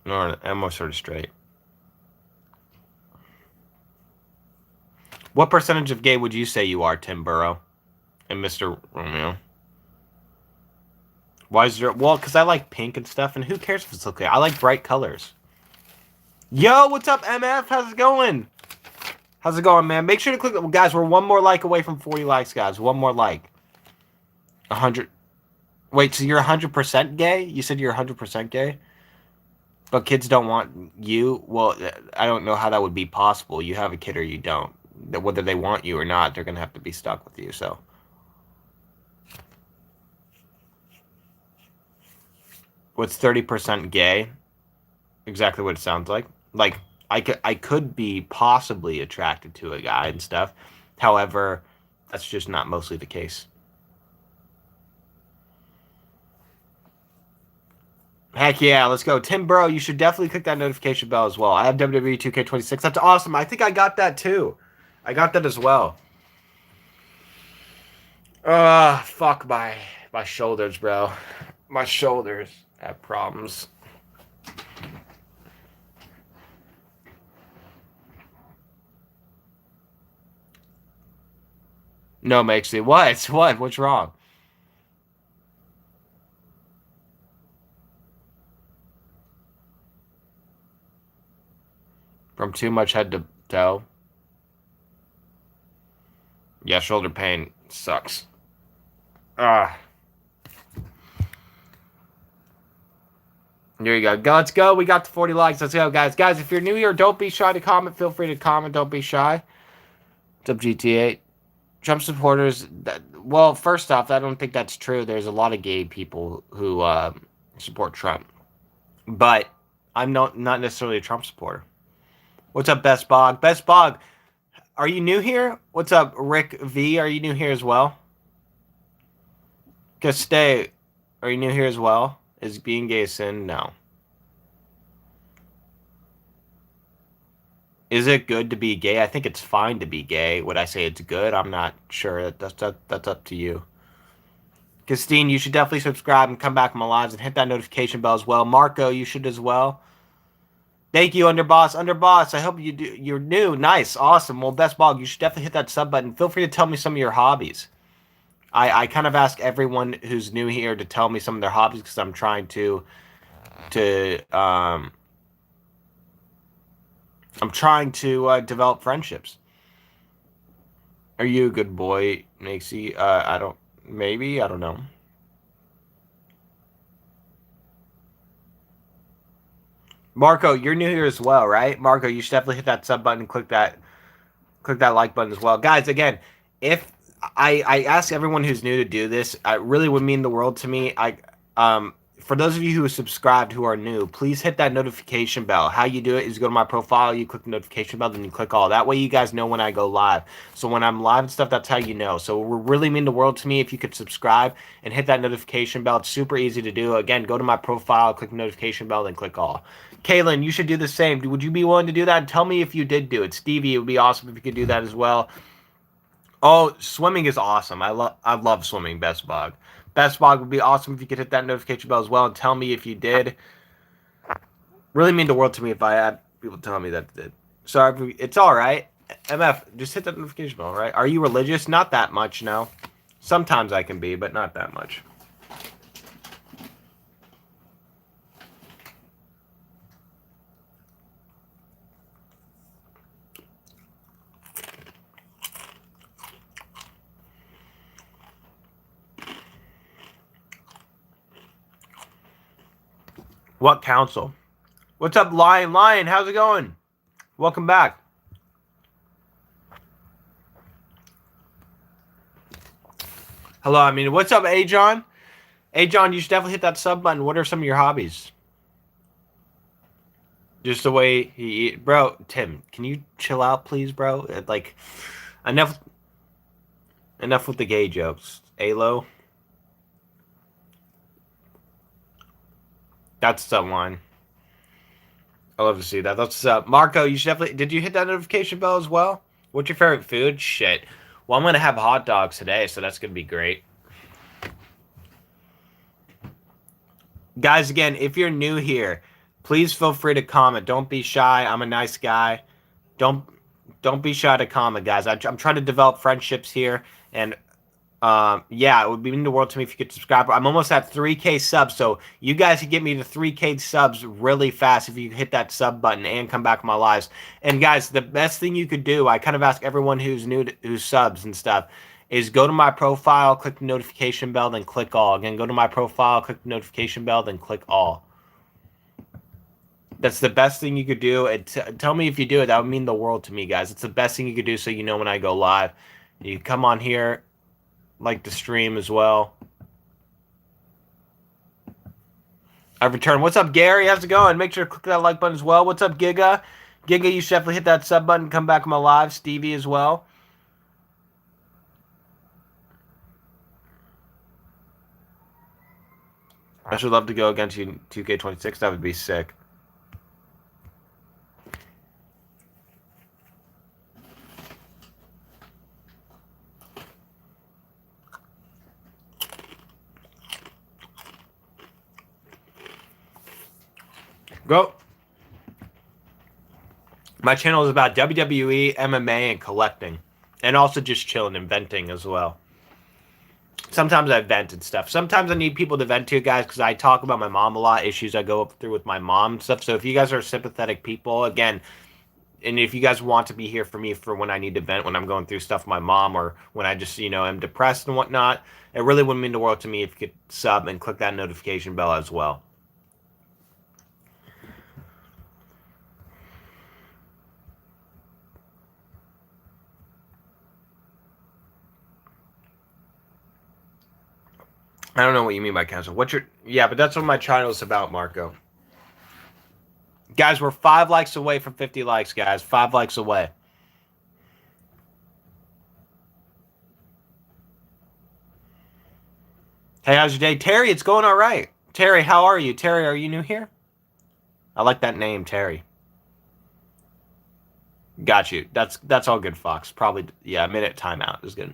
No, I'm more sort of straight. What percentage of gay would you say you are, Tim Burrow and Mr. Romeo? Why is there? Well, because I like pink and stuff, and who cares if it's okay? I like bright colors. Yo, what's up, MF? How's it going? How's it going, man? Make sure to click. Guys, we're one more like away from 40 likes, guys. One more like. 100. Wait, so you're 100% gay? You said you're 100% gay? But kids don't want you? Well, I don't know how that would be possible. You have a kid or you don't. Whether they want you or not, they're going to have to be stuck with you, so. What's 30% gay? Exactly what it sounds like. Like, I could be possibly attracted to a guy and stuff. However, that's just not mostly the case. Heck yeah, let's go. Tim Burrow, you should definitely click that notification bell as well. I have WWE 2K26. That's awesome. I think I got that too. I got that as well. Fuck my shoulders, bro. My shoulders have problems. No, Makesy. What? What? What's wrong? From too much head to toe. Yeah, shoulder pain sucks. Ah. There you go. Let's go. We got the 40 likes. Let's go, guys. Guys, if you're new here, don't be shy to comment. Feel free to comment. Don't be shy. What's up, GT8? Trump supporters. Well, first off, I don't think that's true. There's a lot of gay people who support Trump. But I'm not necessarily a Trump supporter. What's up, Best Bog? Best Bog, are you new here? What's up, Rick V? Are you new here as well? Stay. Are you new here as well? Is being gay a sin? No. Is it good to be gay? I think it's fine to be gay. Would I say it's good? I'm not sure. That's up to you. Christine, you should definitely subscribe and come back to my lives and hit that notification bell as well. Marco, you should as well. Thank you, Underboss. Underboss, I hope you do. You're new. Nice. Awesome. Well, Best Bog, you should definitely hit that sub button. Feel free to tell me some of your hobbies. I kind of ask everyone who's new here to tell me some of their hobbies because I'm trying to develop friendships. Are you a good boy, Makesy? I don't. Maybe I don't know. Marco, you're new here as well, right? Marco, you should definitely hit that sub button and click that like button as well, guys. Again, if I ask everyone who's new to do this, it really would mean the world to me. For those of you who are subscribed who are new, please hit that notification bell. How you do it is you go to my profile, you click the notification bell, then you click all. That way you guys know when I go live. So when I'm live and stuff, that's how you know. So it would really mean the world to me if you could subscribe and hit that notification bell. It's super easy to do. Again, go to my profile, click the notification bell, then click all. Kaylin, you should do the same. Would you be willing to do that? And tell me if you did do it. Stevie, it would be awesome if you could do that as well. Oh, swimming is awesome. I love swimming, Best Bog. Best Bog would be awesome if you could hit that notification bell as well and tell me if you did. Really mean the world to me if I had people telling me that did. Sorry, it's all right. MF, just hit that notification bell, all right? Are you religious? Not that much, no. Sometimes I can be, but not that much. What council? What's up, Lion? Lion, how's it going? Welcome back. Hello, I mean, what's up, A-John? A-John, you should definitely hit that sub button. What are some of your hobbies? Just the way he... Bro, Tim, can you chill out, please, bro? Like, enough with the gay jokes. Alo? That's the line. I love to see that. That's Marco, you should definitely... Did you hit that notification bell as well? What's your favorite food? Shit. Well, I'm going to have hot dogs today, so that's going to be great. Guys, again, if you're new here, please feel free to comment. Don't be shy. I'm a nice guy. Don't be shy to comment, guys. I'm trying to develop friendships here, and yeah, it would mean the world to me if you could subscribe. I'm almost at 3K subs, so you guys can get me to 3K subs really fast if you hit that sub button and come back to my lives. And guys, the best thing you could do, I kind of ask everyone who's new who subs and stuff, is go to my profile, click the notification bell, then click all. Again, go to my profile, click the notification bell, then click all. That's the best thing you could do. Tell me if you do it. That would mean the world to me, guys. It's the best thing you could do so you know when I go live. You come on here, like the stream as well. I've returned. What's up, Gary? How's it going? Make sure to click that like button as well. What's up, Giga? Giga, you should definitely hit that sub button. Come back on my live. Stevie as well. I should love to go against you 2K26. That would be sick. Go. My channel is about WWE, MMA, and collecting. And also just chilling and venting as well. Sometimes I vent and stuff. Sometimes I need people to vent to, guys, because I talk about my mom a lot, issues I go through with my mom and stuff. So if you guys are sympathetic people, again, and if you guys want to be here for me for when I need to vent, when I'm going through stuff with my mom, or when I just, am depressed and whatnot, it really wouldn't mean the world to me if you could sub and click that notification bell as well. I don't know what you mean by cancel. Yeah, but that's what my channel is about, Marco. Guys, we're 5 likes away from 50 likes, guys. 5 likes away. Hey, how's your day? Terry, it's going all right. Terry, how are you? Terry, are you new here? I like that name, Terry. Got you. That's all good, Fox. Probably, yeah, a minute timeout is good.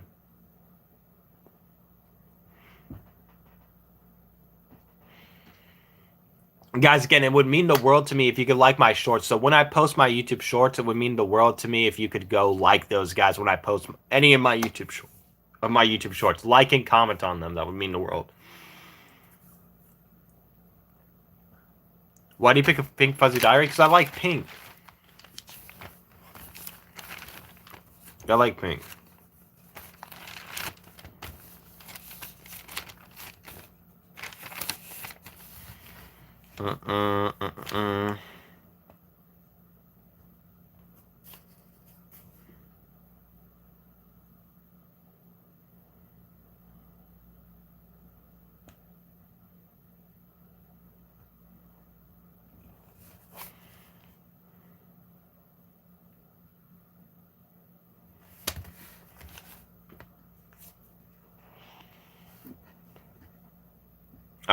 Guys, again, it would mean the world to me if you could like my shorts. So when I post my YouTube shorts, it would mean the world to me if you could go like those guys when I post any of my YouTube shorts. Like and comment on them. That would mean the world. Why do you pick a pink fuzzy diary? Because I like pink. I like pink. I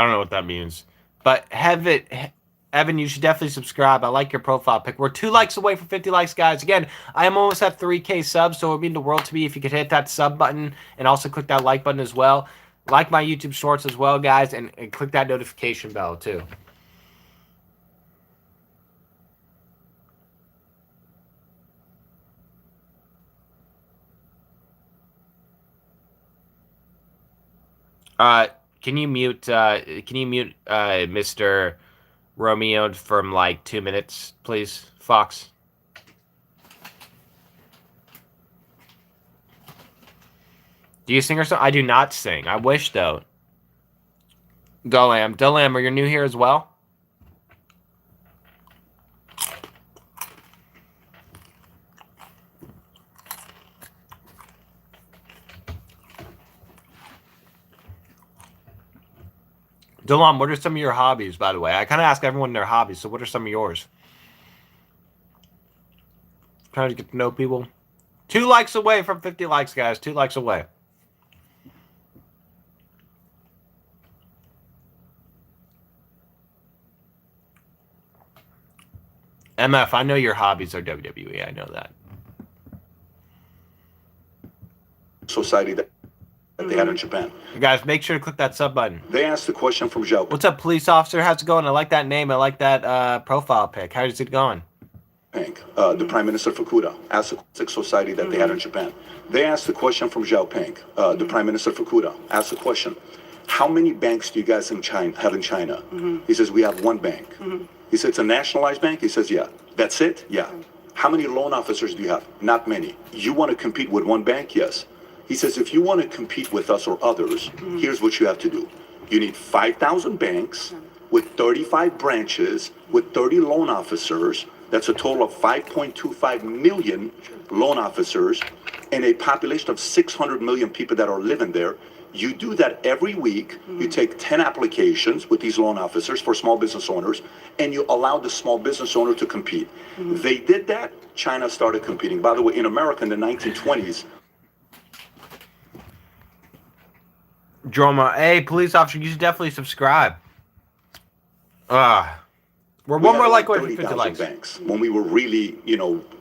don't know what that means. But Evan, you should definitely subscribe. I like your profile pic. We're 2 likes away from 50 likes, guys. Again, I am almost at 3K subs, so it would mean the world to me if you could hit that sub button and also click that like button as well. Like my YouTube shorts as well, guys, and click that notification bell, too. Can you mute Mr. Romeo from like 2 minutes, please, Fox? Do you sing or something? I do not sing. I wish, though. Dulam, are you new here as well? Delon, what are some of your hobbies, by the way? I kind of ask everyone their hobbies, so what are some of yours? Trying to get to know people. 2 likes away from 50 likes, guys. 2 likes away. MF, I know your hobbies are WWE. I know that. Society that they had in Japan. You guys, make sure to click that sub button. They asked the question from Zhao What's up, police officer? How's it going? I like that name. I like that profile pic. How's it going? Ping, the Prime Minister Fukuda, asked the society that they had in Japan. They asked the question from Zhao Ping, the Prime Minister Fukuda, asked the question, how many banks do you guys in China have in China? He says, we have 1 bank. He said, it's a nationalized bank? He says, yeah. That's it? Yeah. How many loan officers do you have? Not many. You want to compete with 1 bank? Yes. He says, if you want to compete with us or others, here's what you have to do. You need 5,000 banks with 35 branches, with 30 loan officers. That's a total of 5.25 million loan officers and a population of 600 million people that are living there. You do that every week. You take 10 applications with these loan officers for small business owners, and you allow the small business owner to compete. They did that. China started competing. By the way, in America in the 1920s, Droma, hey, police officer, you should definitely subscribe. We're we one had more around like away from 50 30,000 likes. banks when we were really,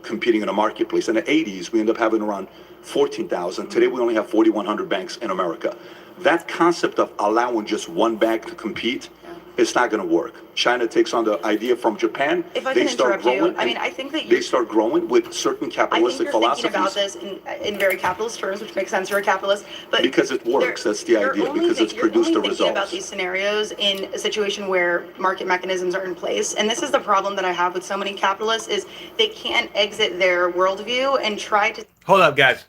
competing in a marketplace. In the 80s, we ended up having around 14,000. Today, we only have 4,100 banks in America. That concept of allowing just 1 bank to compete, it's not going to work. China takes on the idea from Japan. If I They can start interrupt you, growing. I mean, I think that They start growing with certain I think capitalistic you're thinking philosophies. about this in very capitalist terms, which makes sense. You're a capitalist, but Because it works, that's the you're idea, only because it's produced the you're only thinking about results. these scenarios in a situation where market mechanisms are in place, and this is the problem that I have with so many capitalists: is they can't exit their worldview and try to. Hold up, guys.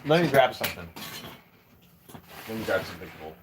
Let me grab something. Let me grab something cool.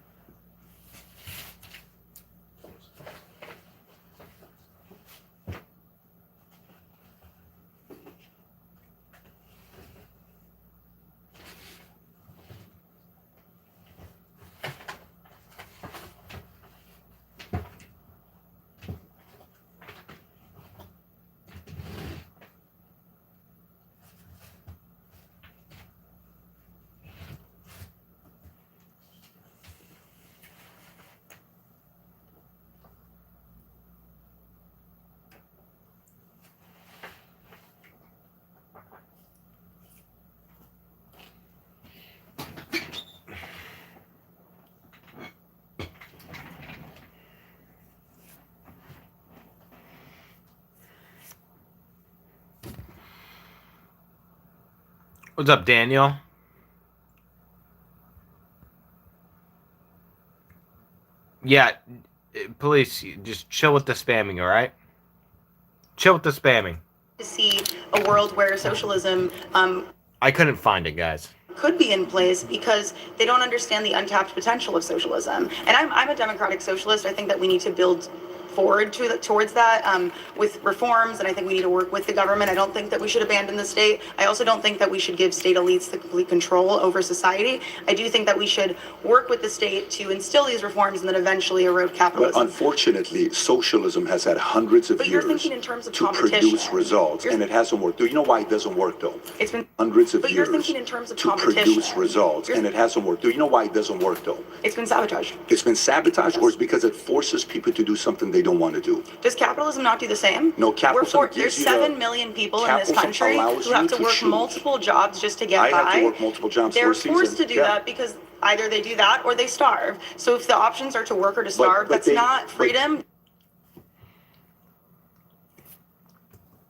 What's up, Daniel? Yeah, police, just chill with the spamming, all right? Chill with the spamming. See a world where socialism I couldn't find it, guys. could be in place because they don't understand the untapped potential of socialism. And I'm a democratic socialist. I think that we need to build forward towards that with reforms, and I think we need to work with the government. I don't think that we should abandon the state. I also don't think that we should give state elites the complete control over society. I do think that we should work with the state to instill these reforms and then eventually erode But capitalism. unfortunately, socialism has had hundreds of But you're years thinking in terms of to competition. produce results, You're- and it hasn't worked. Do you know why it doesn't work, though? It's been Hundreds of But years you're thinking in terms of to competition. produce results, You're- and it hasn't worked. Do you know why it doesn't work, though? It's been sabotaged. It's been sabotaged, or it's because it forces people to do something they don't want to do. Does capitalism not do the same? No, capitalism There's gives you the- 7 million people in this capitalism country allows who have you to to work choose. multiple jobs just to get I by. have to work multiple jobs They're for a season. forced to do Yeah. that because either they do that or they starve. So if the options are to work or to starve, but that's they- not but- freedom.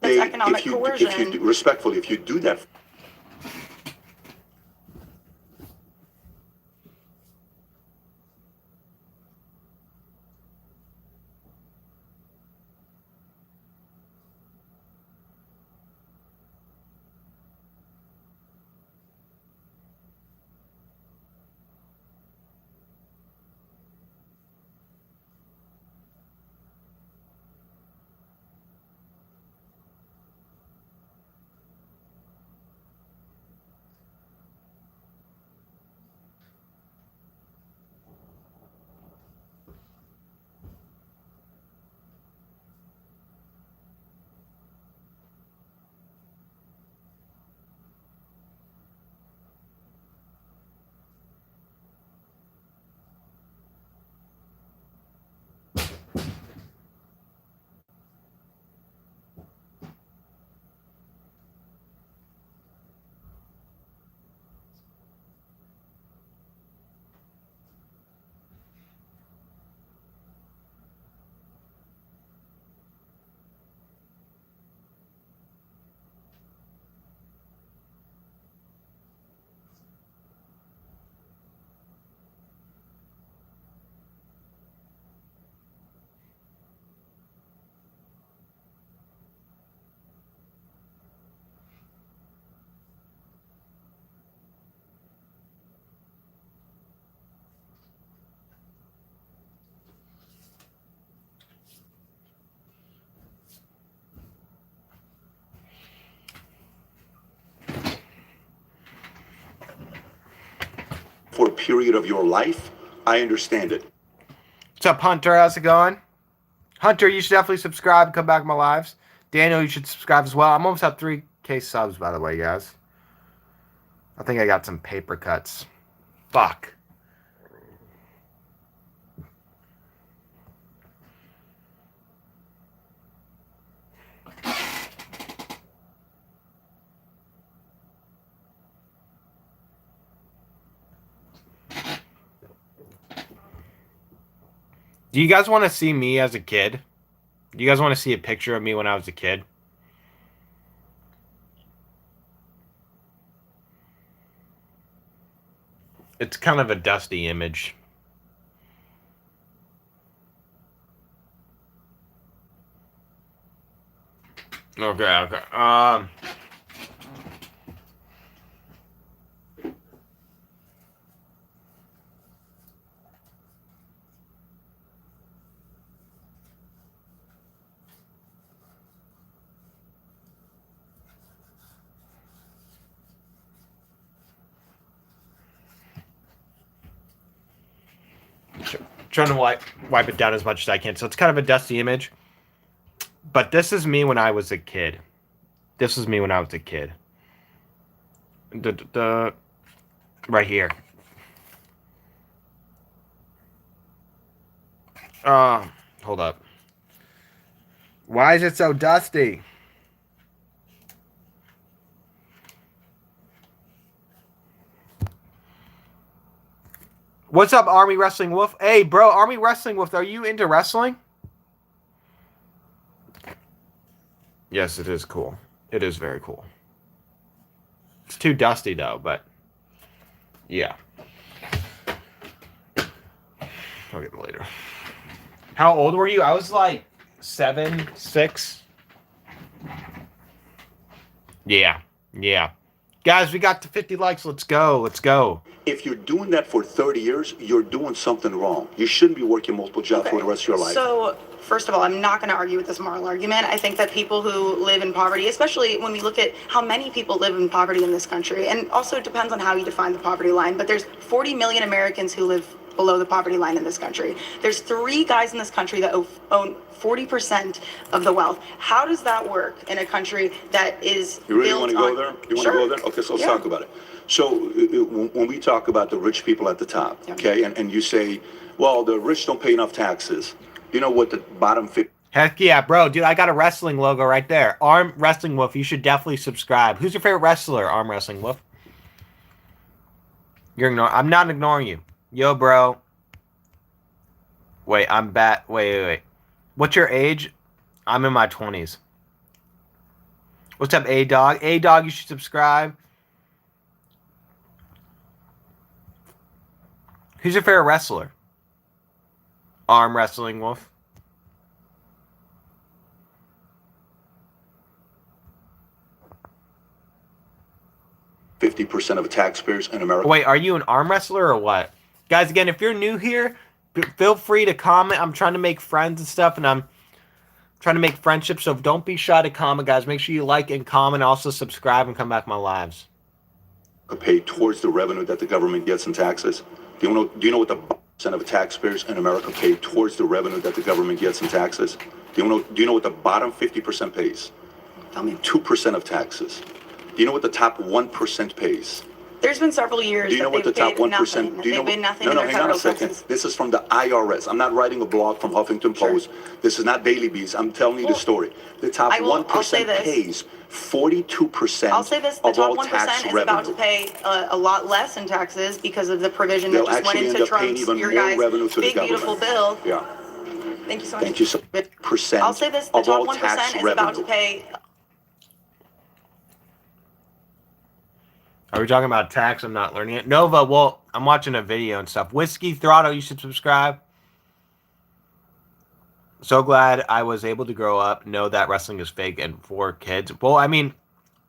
That's They- economic if you, coercion. If you do, respectfully, if you do that For a period of your life, I understand it. What's up, Hunter? How's it going? Hunter, you should definitely subscribe and come back to my lives. Daniel, you should subscribe as well. I'm almost at 3K subs, by the way, guys. I think I got some paper cuts. Fuck. Do you guys want to see me as a kid? Do you guys want to see a picture of me when I was a kid? It's kind of a dusty image. Okay. Trying to wipe it down as much as I can. So it's kind of a dusty image. But this is me when I was a kid. This is me when I was a kid. Right here. Hold up. Why is it so dusty? What's up, Army Wrestling Wolf? Hey, bro, Army Wrestling Wolf, are you into wrestling? Yes, it is cool. It is very cool. It's too dusty, though, but yeah. I'll get it later. How old were you? I was like 7, 6. Yeah. Guys, we got to 50 likes. Let's go. If you're doing that for 30 years, you're doing something wrong. You shouldn't be working multiple jobs for the rest of your life. So, first of all, I'm not going to argue with this moral argument. I think that people who live in poverty, especially when we look at how many people live in poverty in this country, and also it depends on how you define the poverty line, but there's 40 million Americans who live below the poverty line in this country. There's 3 guys in this country that own 40% of the wealth. How does that work in a country that is You really built want to go there? You want to go there? Okay, so let's talk about it. So when we talk about the rich people at the top, okay, and you say, well, the rich don't pay enough taxes. You know what the bottom 50... Heck yeah, bro. Dude, I got a wrestling logo right there. Arm Wrestling Wolf, you should definitely subscribe. Who's your favorite wrestler, Arm Wrestling Wolf? I'm not ignoring you. Yo, bro. Wait, I'm back. Wait. What's your age? I'm in my 20s. What's up, A-Dog? A-Dog, you should subscribe. Who's your favorite wrestler? Arm Wrestling Wolf. ...50% of taxpayers in America. Wait, are you an arm wrestler or what? Guys, again, if you're new here, feel free to comment. I'm trying to make friends and stuff, and I'm trying to make friendships, so don't be shy to comment, guys. Make sure you like and comment. Also, subscribe and come back to my lives. Pay towards the revenue that the government gets in taxes. Do you know what the percent of taxpayers in America pay towards the revenue that the government gets in taxes? Do you know what the bottom 50% pays? Tell me. 2% of taxes. Do you know what the top 1% pays? There's been several years Do you know that what the they've top paid 1%? nothing. Do you know They've paid nothing No, in no, their hang on a federal second. taxes. This is from the IRS. I'm not writing a blog from Huffington Sure. Post. This is not Daily Beast. I'm telling you the Well, story. The top I'll say 1% this. pays 42% I'll say this, the of all top 1% tax is revenue. about to pay a lot less in taxes because of the provision They'll that just went actually into end up paying Trump's, even your more guys' revenue to the big, beautiful government. bill. Yeah. Thank you so much. Thank you so much. Percent I'll say this, the of top all 1% tax is revenue. about to pay. Are we talking about tax? I'm not learning it. Nova, well, I'm watching a video and stuff. Whiskey Throttle, you should subscribe. So glad I was able to grow up, know that wrestling is fake and for kids. Well, I mean,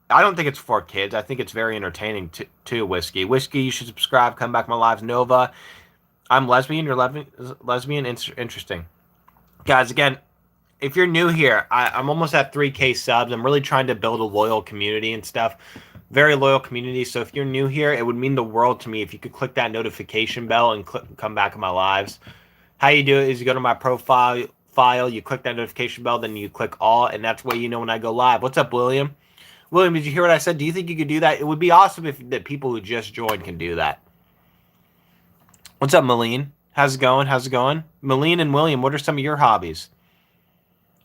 I don't think it's for kids. I think it's very entertaining too, Whiskey. Whiskey, you should subscribe. Come back my lives. Nova, I'm lesbian. You're lesbian. Interesting. Guys, again, if you're new here, I'm almost at 3K subs. I'm really trying to build a loyal community and stuff. Very loyal community. So if you're new here, it would mean the world to me if you could click that notification bell and come back in my lives. How you do it is you go to my profile, you click that notification bell, then you click all, and that's where you know when I go live. What's up, William? William, did you hear what I said? Do you think you could do that? It would be awesome if the people who just joined can do that. What's up, Malene? How's it going? How's it going? Malene and William, what are some of your hobbies?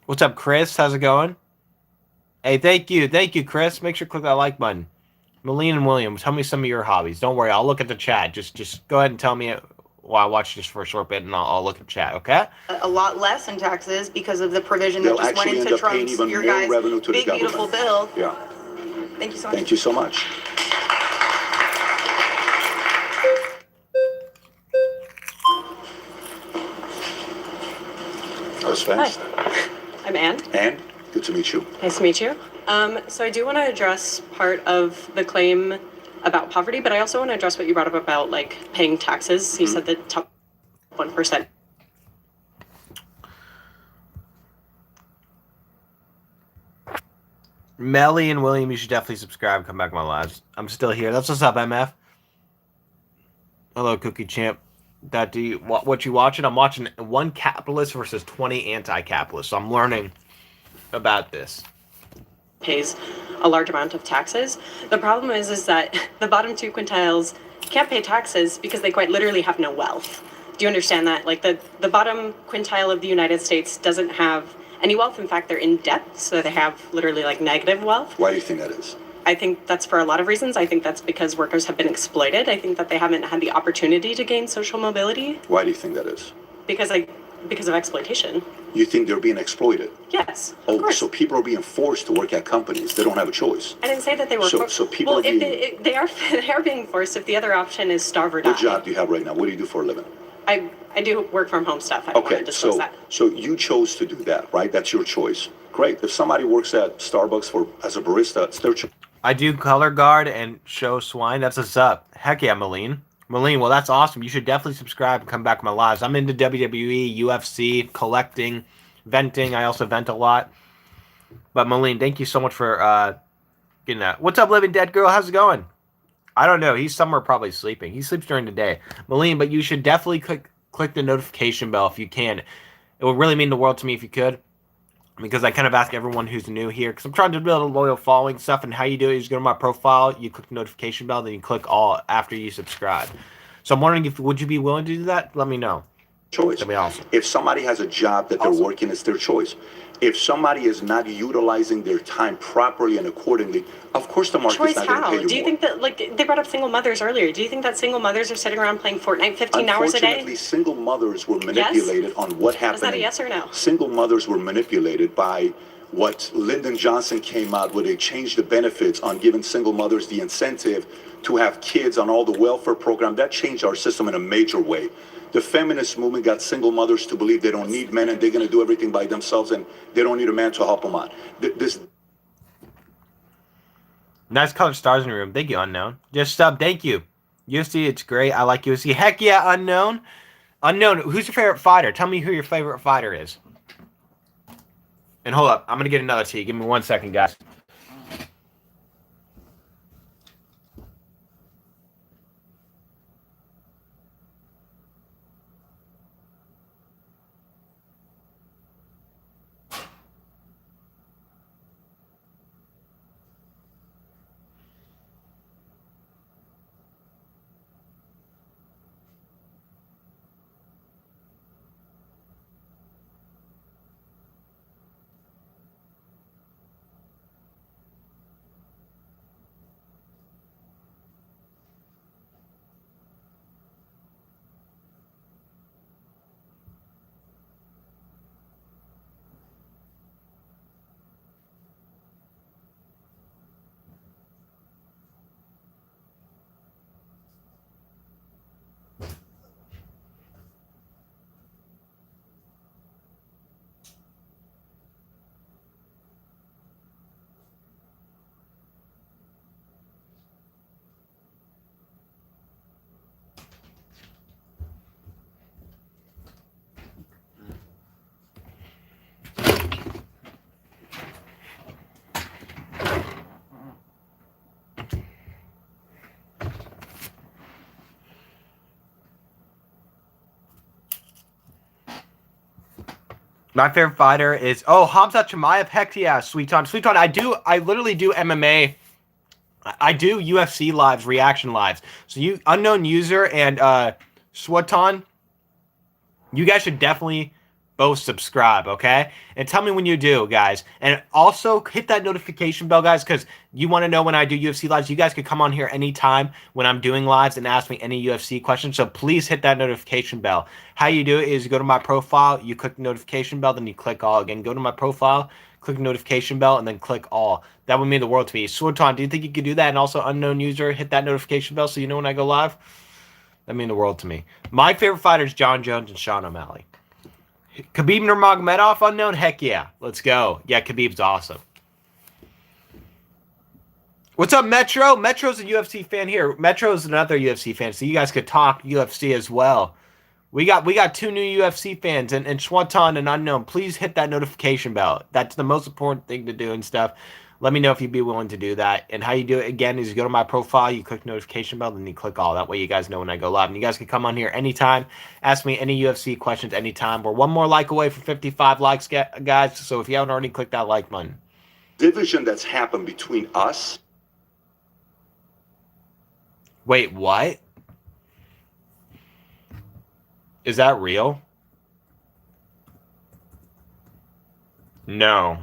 What's up, Chris? How's it going? Hey, thank you. Thank you, Chris. Make sure to click that like button. Malene and William, tell me some of your hobbies. Don't worry, I'll look at the chat. Just go ahead and tell me while I watch this for a short bit, and I'll look at the chat, okay? A lot less in taxes because of the provision They'll that just went actually end into up paying Trump's, even your more guys' revenue to the big, government. beautiful bill. Yeah. Thank you so much. Thank you so much. That was fast. Hi, I'm Anne. Anne, good to meet you. Nice to meet you. So I do want to address part of the claim about poverty, but I also want to address what you brought up about like paying taxes. You said the top 1%. Melly and William, you should definitely subscribe. Come back to my lives. I'm still here. That's what's up, MF. Hello, Cookie Champ. What you watching? I'm watching one capitalist versus 20 anti-capitalists. So I'm learning about this. Pays a large amount of taxes. The problem is that the bottom two quintiles can't pay taxes because they quite literally have no wealth. Do you understand that? Like the bottom quintile of the United States doesn't have any wealth. In fact, they're in debt, so they have literally like negative wealth. Why do you think that is? I think that's for a lot of reasons. I think that's because workers have been exploited. I think that they haven't had the opportunity to gain social mobility. Why do you think that is? Because of exploitation. You think they're being exploited? Yes, of Oh, course. so people are being forced to work at companies. They don't have a choice. I didn't say that they were. So people well, are if being... they are they are being forced. If the other option is starve or die. What job do you have right now? What do you do for a living? I do work from home stuff. I don't want Okay, to disclose so that. so you chose to do that, right? That's your choice. Great. If somebody works at Starbucks as a barista, it's their choice. I do color guard and show swine. That's what's up. Heck yeah, Malene. Malene, well, that's awesome. You should definitely subscribe and come back to my lives. I'm into WWE, UFC, collecting, venting. I also vent a lot. But Malene, thank you so much for getting that. What's up, Living Dead Girl? How's it going? I don't know. He's somewhere probably sleeping. He sleeps during the day. Malene, but you should definitely click the notification bell if you can. It would really mean the world to me if you could. Because I kind of ask everyone who's new here, because I'm trying to build a loyal following stuff, and how you do it is go to my profile, you click the notification bell, then you click all after you subscribe. So I'm wondering would you be willing to do that? Let me know. Choice. That'd be awesome. If somebody has a job that they're working, it's their choice. If somebody is not utilizing their time properly and accordingly, of course the market's Choice not going to how? pay you Do you more. think that, like, they brought up single mothers earlier. Do you think that single mothers are sitting around playing Fortnite 15 hours a day? Unfortunately, single mothers were manipulated on what happened. Is that a yes or no? Single mothers were manipulated by what Lyndon Johnson came out with. They changed the benefits on giving single mothers the incentive to have kids on all the welfare program. That changed our system in a major way. The feminist movement got single mothers to believe they don't need men and they're going to do everything by themselves and they don't need a man to help them out. This Nice colored stars in your room. Thank you, Unknown. Just sub. Thank you. UFC, it's great. I like UFC. Heck yeah, Unknown. Unknown, who's your favorite fighter? Tell me who your favorite fighter is. And hold up. I'm going to get another tea. Give me 1 second, guys. My favorite fighter is Hamza Chimaev. Heck yeah, Sweet on. I literally do MMA. I do UFC lives, reaction lives. So you unknown user and Swaton, you guys should definitely both subscribe, okay? And tell me when you do, guys. And also hit that notification bell, guys, because you want to know when I do UFC lives. You guys could come on here anytime when I'm doing lives and ask me any UFC questions. So please hit that notification bell. How you do it is you go to my profile, you click the notification bell, then you click all again. Go to my profile, click the notification bell, and then click all. That would mean the world to me. Swarton, do you think you could do that? And also, unknown user, hit that notification bell so you know when I go live? That mean the world to me. My favorite fighters, John Jones and Sean O'Malley. Khabib Nurmagomedov, unknown? Heck yeah. Let's go. Yeah, Khabib's awesome. What's up, Metro? Metro's a UFC fan here. Metro's another UFC fan, so you guys could talk UFC as well. We got 2 new UFC fans, and Schwanton and Unknown, please hit that notification bell. That's the most important thing to do and stuff. Let me know if you'd be willing to do that. And how you do it, again, is you go to my profile, you click notification bell, then you click all. That way you guys know when I go live. And you guys can come on here anytime, ask me any UFC questions anytime. We're one more like away from 55 likes, guys. So if you haven't already, click that like button. Division that's happened between us. Wait, what? Is that real? No.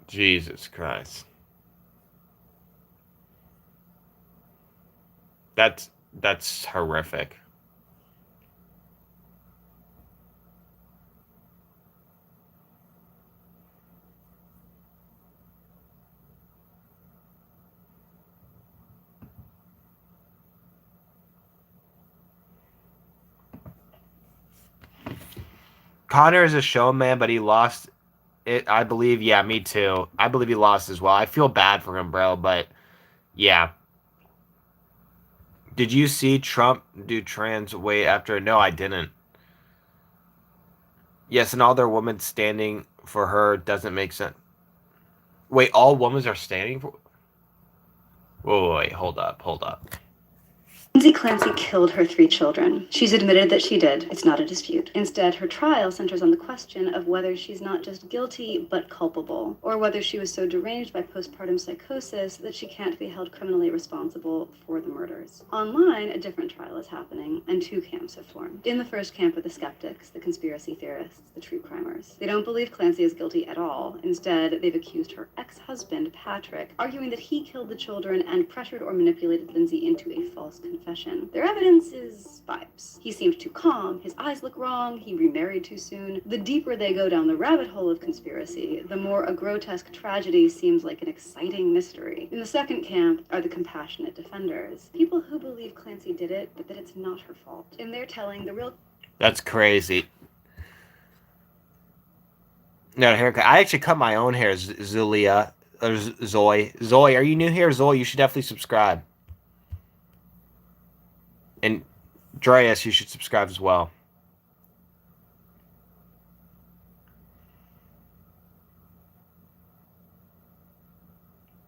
Jesus Christ. That's horrific. Connor is a showman, but he lost it. I believe, yeah, me too. I believe he lost as well. I feel bad for him, bro, but yeah. Did you see Trump do trans weight after? No, I didn't. Yes, and all their women standing for her doesn't make sense. Wait, all women are standing for? Whoa, wait, hold up. Lindsay Clancy killed her 3 children. She's admitted that she did. It's not a dispute. Instead, her trial centers on the question of whether she's not just guilty, but culpable, or whether she was so deranged by postpartum psychosis that she can't be held criminally responsible for the murders. Online, a different trial is happening, and 2 camps have formed. In the first camp are the skeptics, the conspiracy theorists, the true crimers. They don't believe Clancy is guilty at all. Instead, they've accused her ex-husband, Patrick, arguing that he killed the children and pressured or manipulated Lindsay into a false confession. Their evidence is vibes. He seemed too calm, his eyes look wrong, he remarried too soon. The deeper they go down the rabbit hole of conspiracy, the more a grotesque tragedy seems like an exciting mystery. In the second camp are the compassionate defenders, people who believe Clancy did it, but that it's not her fault. In their telling, the real... That's crazy. No, haircut. I actually cut my own hair, Zulia. Or Zoe. Zoe, are you new here? Zoe, you should definitely subscribe. And Dreas, you should subscribe as well.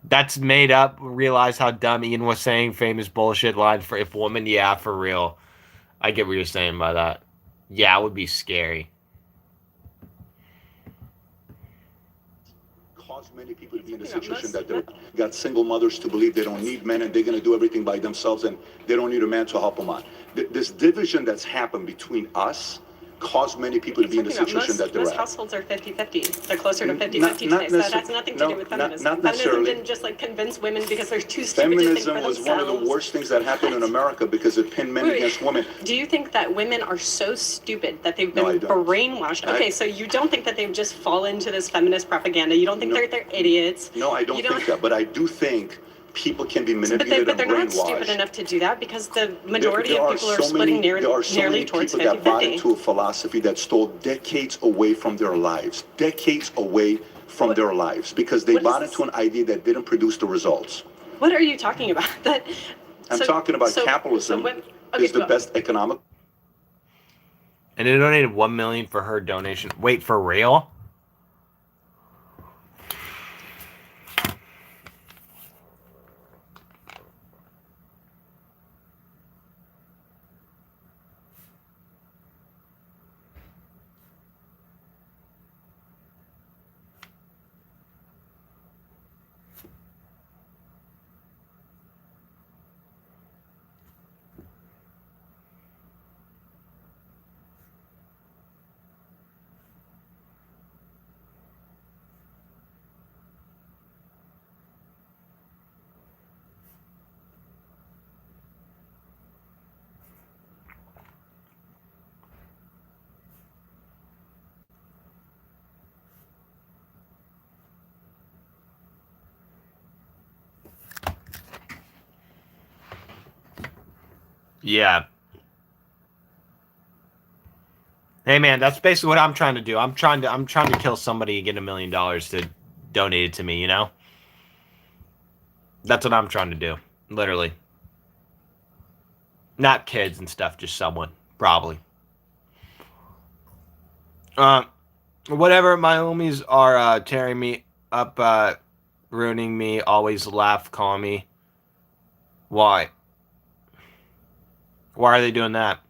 That's made up. Realize how dumb Ian was saying. Famous bullshit line for if woman. Yeah, for real. I get what you're saying by that. Yeah, it would be scary. Cause many people to be in the situation that they've got single mothers to believe they don't need men and they're going to do everything by themselves and they don't need a man to help them out. This division that's happened between us caused many people to be in the situation that they're most at. households are 50-50. They're closer to 50-50 Not today, so that has nothing to do with feminism. Not Feminism necessarily. didn't just like convince women because they're too stupid to think for Feminism was themselves. one of the worst things that happened in America because it pinned men against women. Do you think that women are so stupid that they've No, been I don't. brainwashed? Okay, so you don't think that they've just fallen into this feminist propaganda? You don't think No. they're idiots? No, I don't think that, but I do think people can be manipulated But they're and not brainwashed. stupid enough to do that because the majority There of are people are so splitting many- there are so nearly many towards people that bought 50-50. into a philosophy that stole decades away from their lives, decades away from their lives, because they what is bought this? into an idea that didn't produce the results. What are you talking about? I'm talking about capitalism is the best economic. And they donated $1 million for her donation. Wait, for real? Yeah. Hey man, that's basically what I'm trying to do. I'm trying to kill somebody and get $1 million to donate it to me, you know? That's what I'm trying to do. Literally. Not kids and stuff, just someone. Probably. Whatever, my homies are tearing me up, ruining me, always laugh, call me. Why? Why are they doing that?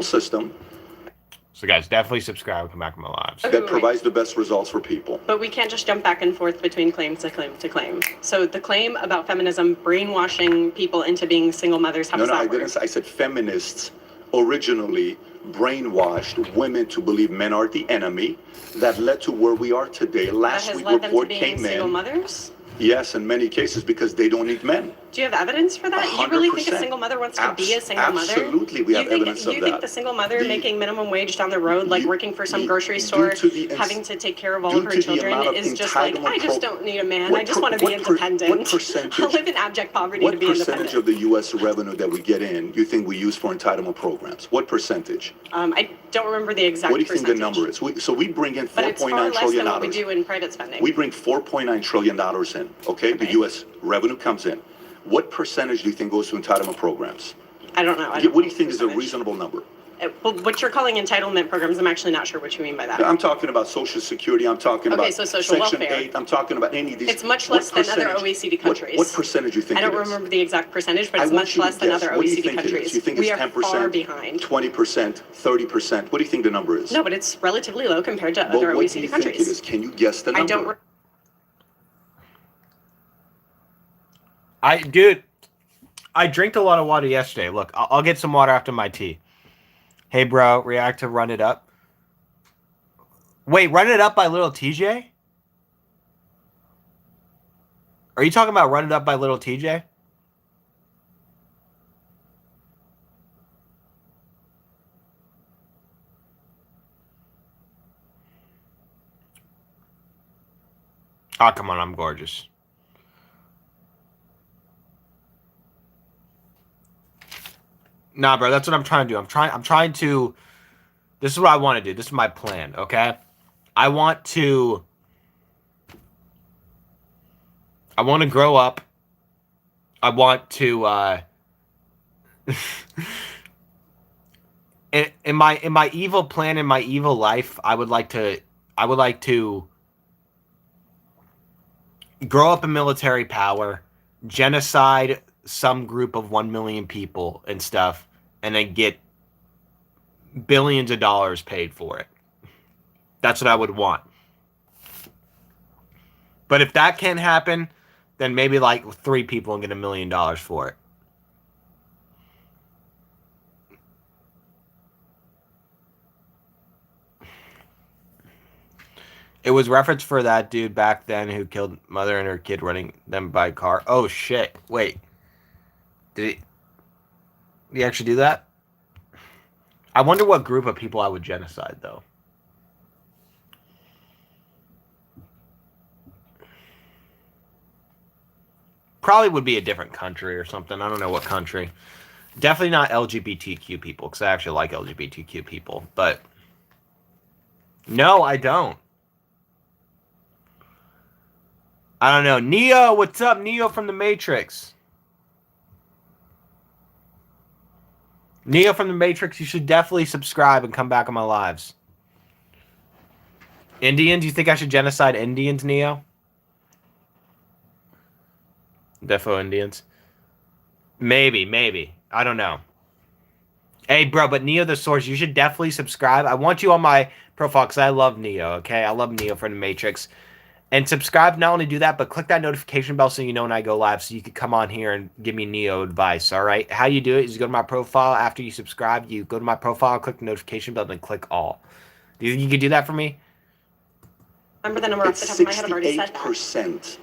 System So guys, definitely subscribe and come back to my lives. that provides the best results for people. But we can't just jump back and forth between claim to claim to claim. So the claim about feminism brainwashing people into being single mothers, how does that work? I said feminists originally brainwashed women to believe men are the enemy. That led to where we are today. Last week, report came single in. Mothers? Yes, in many cases, because they don't need men. Do you have evidence for that? 100%. You really think a single mother wants to be a single mother? Absolutely, we have evidence of that. You think the single mother making minimum wage down the road, like working for some grocery store, having to take care of all of her children, is just like, I just don't need a man. I just want to be independent. I'll live in abject poverty to be independent. What percentage of the U.S. revenue that we get in you think we use for entitlement programs? What percentage? I don't remember the exact percentage. What do you think the number is? So we bring in $4.9 trillion. But it's far less than what we do in private spending. We bring $4.9 trillion in, okay? The U.S. revenue comes in. What percentage do you think goes to entitlement programs? I don't know. What do you think is a reasonable number? Well, what you're calling entitlement programs, I'm actually not sure what you mean by that. I'm talking about Social Security. I'm talking about so social Section welfare. 8. I'm talking about any of these. It's much less than other OECD countries. What percentage do you think I don't remember the exact percentage, but it's much less than other OECD countries. Do you think we it's 10%, are far behind. 20%, 30%? What do you think the number is? No, but it's relatively low compared to other OECD countries. What do you think it is? Can you guess the number? Dude, I drank a lot of water yesterday. Look, I'll get some water after my tea. Hey, bro, react to Run It Up. Wait, Run It Up by Little TJ? Are you talking about Run It Up by Little TJ? Oh, come on, I'm gorgeous. Nah, bro, that's what I'm trying to do. I'm trying to. This is what I want to do. This is my plan, okay? I want to grow up. I want to in my evil plan, in my evil life, I would like to grow up in military power, genocide some group of 1 million people and stuff, and then get billions of dollars paid for it. That's what I would want. But if that can't happen, then maybe like 3 people and get $1 million for it. It was reference for that dude back then who killed mother and her kid running them by car. Oh shit! Wait, did he actually do that? I wonder what group of people I would genocide though. Probably would be a different country or something. I don't know what country. Definitely not LGBTQ people, because I actually like LGBTQ people. But no, I don't. I don't know. Neo, what's up? Neo from the Matrix. Neo from the Matrix, you should definitely subscribe and come back on my lives. Indians, you think I should genocide Indians, Neo? Defo Indians. Maybe. I don't know. Hey, bro, but Neo the Source, you should definitely subscribe. I want you on my profile because I love Neo, okay? I love Neo from the Matrix. And subscribe, not only do that, but click that notification bell so you know when I go live so you can come on here and give me Neo advice, all right? How you do it is you go to my profile. After you subscribe, you go to my profile, click the notification bell, then click all. Do you think you could do that for me? Remember the number off the top of my head? I've already said that. 68%.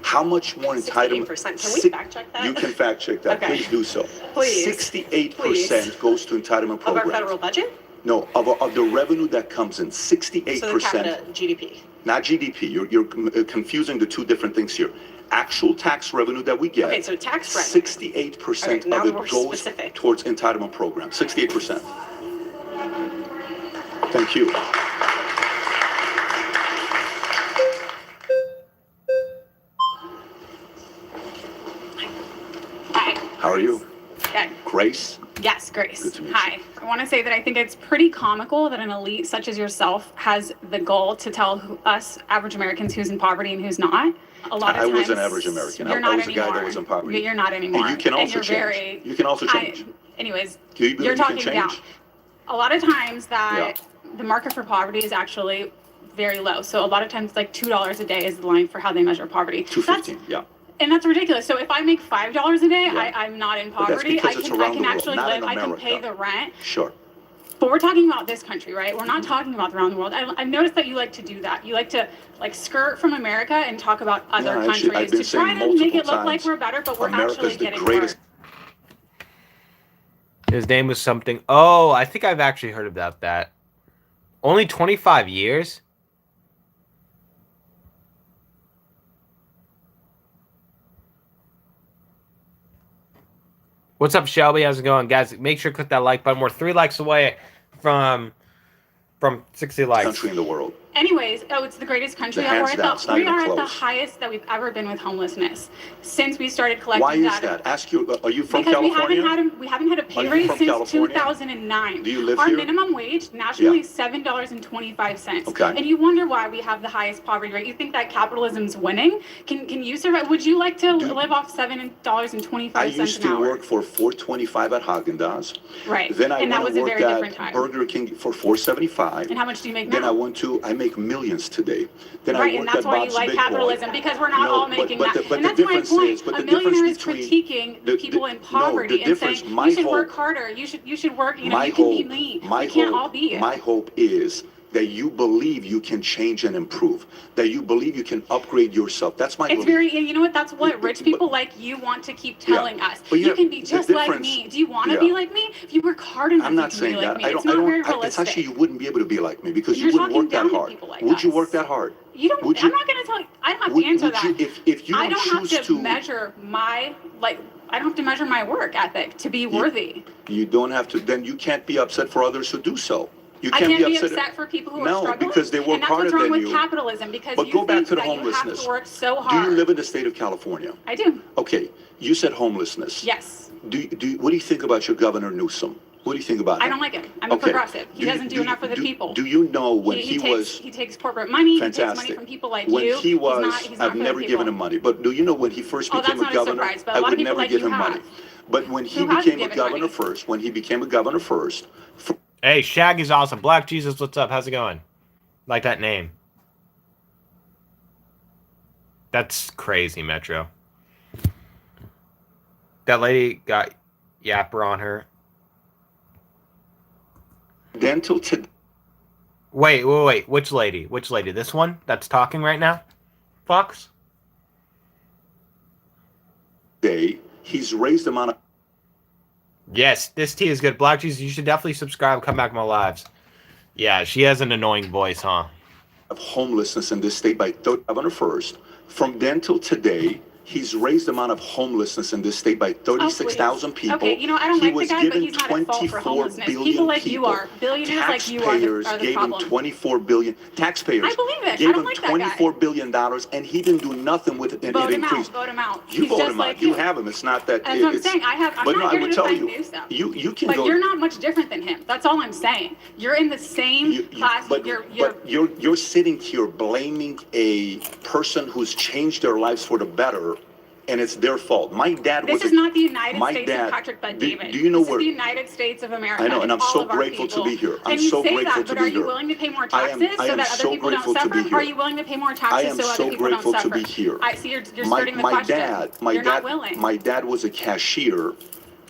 How much more entitlement? 68%. Can we fact check that? You can fact check that. Okay. Please do so. Please. 68% goes to entitlement programs. Of our federal budget? No, of the revenue that comes in, 68%. So the capita GDP. Not GDP. You're confusing the two different things here. Actual tax revenue that we get. Okay, so tax revenue. 68% Okay, now of it we're goes specific. towards entitlement programs. 68%. Thank you. Hi. How are you? Yeah. Grace? Yes, Grace. Good to meet you. Hi. I want to say that I think it's pretty comical that an elite such as yourself has the goal to tell us average Americans who's in poverty and who's not. A lot of I times, was an average American. You're I not was a guy anymore. that was in poverty. You're not anymore. And you can also you're change. You can also change. Anyways, Do you believe you're you can talking down. change? A lot of times that the market for poverty is actually very low. So a lot of times, like $2 a day is the line for how they measure poverty. $2.15, yeah. And that's ridiculous. So if I make $5 a day, Yeah. I'm not in But that's poverty. because it's I around can the world, actually not live. in I can pay America. the rent. Sure. But we're talking about this country, right? We're not talking about around the world. I've noticed that you like to do that. You like to skirt from America and talk about other Yeah, actually, I've countries been to try saying to make it multiple look like times, we're better, but we're America's actually the getting greatest. worse. His name was something. Oh, I think I've actually heard about that. Only 25 years? What's up, Shelby? How's it going, guys? Make sure to click that like button. We're 3 likes away from 60 likes. Country in the world. Anyways, it's the greatest country. Hands down, it's not We even are at the close. highest that we've ever been with homelessness since we started collecting Why is data. that? Ask you, are you from Because California? we haven't had a Are pay you raise from since California? 2009. Do you live Our here? minimum wage nationally Yeah. is $7.25. Okay. And you wonder why we have the highest poverty rate. You think that capitalism's winning? Can you survive? Would you like to live off $7.25 I an used to hour? work for $4.25 at Haagen-Dazs. Right. Then I And that went was and a worked very different at time. Burger King for $4.75. And how much do you make Then now? I make millions today. Then I Right, worked and that's at why you Bob's like Big capitalism, Boy. because we're not No, all but- making but that. the- but And the that's my difference point. is- but A the difference millionaire is between- critiquing the- people the- in no, the poverty and saying difference- my you should hope- work harder. You should work. You know, My you can be hope, me. my We can't hope, all be it. my hope is that you believe you can change and improve. That you believe you can upgrade yourself. That's my It's belief. very, you know what? That's what But- rich people like you want to keep Yeah. telling us. But You yeah, can be the just like difference- me. Do you want to yeah. be like me? If you work hard enough, I'm you not can saying be like that. me. I don't. It's not I very don't. It's realistic. actually you wouldn't be able to be like me because You're you wouldn't talking work that down to hard. people like Would you us. work that hard? You don't. Would you- I'm not going to tell you. I don't have Would- to answer would that. you- if you I don't don't have choose to to- measure my I don't have to measure my work ethic to be worthy. You don't have to. Then you can't be upset for others who do so. You I can't can't be be upset. upset for people who are No, struggling. because they work and that's harder what's wrong than with you. capitalism, because But you go back think to the that you have homelessness. to work so Do hard. you live in the state of California? I do. Okay. You said homelessness. Yes. What do you think about your Governor Newsom? What do you think about him? I don't like him. I'm a Okay. progressive. He doesn't do enough for the people. Do you know when he he takes corporate money. He takes money fantastic? from people like When you. he was, he's not I've for the never people. given him money. But do you know when he first Oh, that's became a not a governor, surprise, but a I lot of would people never like give you him money. have. But when he Who hasn't became a given governor money? first, when he became a governor first, Hey, Shaggy's awesome. Black Jesus, what's up? How's it going? Like that name. That's crazy, Metro. That lady got yapper on her. dental today. Wait. Which lady? Which lady? This one that's talking right now? Fox? He's raised the amount of Yes, this tea is good. Black Jesus, you should definitely subscribe. Come back to my lives. Yeah, she has an annoying voice, huh? homelessness in this state by governor first. From then till today, he's raised the amount of homelessness in this state by 36,000 people. Okay, you know, I don't He like the was guy, but given he's not at fault for 24 homelessness. billion People like you people. are. Billionaires like you Taxpayers are the gave problem. him 24 billion. Taxpayers I believe it. I gave don't him like that guy. 24 billion dollars, and he didn't do nothing with it. And Vote it him increased. out. Vote him out. You He's vote just him like out. You have him. It's not that. That's what I'm it's- saying. I'm but not no, I here would to tell defend you. Newsom. You can But go. you're not much different than him. That's all I'm saying. You're in the same class. But you're sitting here blaming a person who's changed their lives for the better, and it's their fault. My dad was. This is not the United my States dad- of Patrick Bud do- David. do you know this where- is the United States of America. I know, and I'm all so of our grateful to people. be here. I'm And you so say grateful that, to but be are you here. willing to pay more I am- taxes I so am that so other people don't grateful to suffer? be here. Are you willing to pay more I taxes am so so other people don't grateful to suffer? be here. I see you're skirting the my question. dad, you're not willing. My dad was a cashier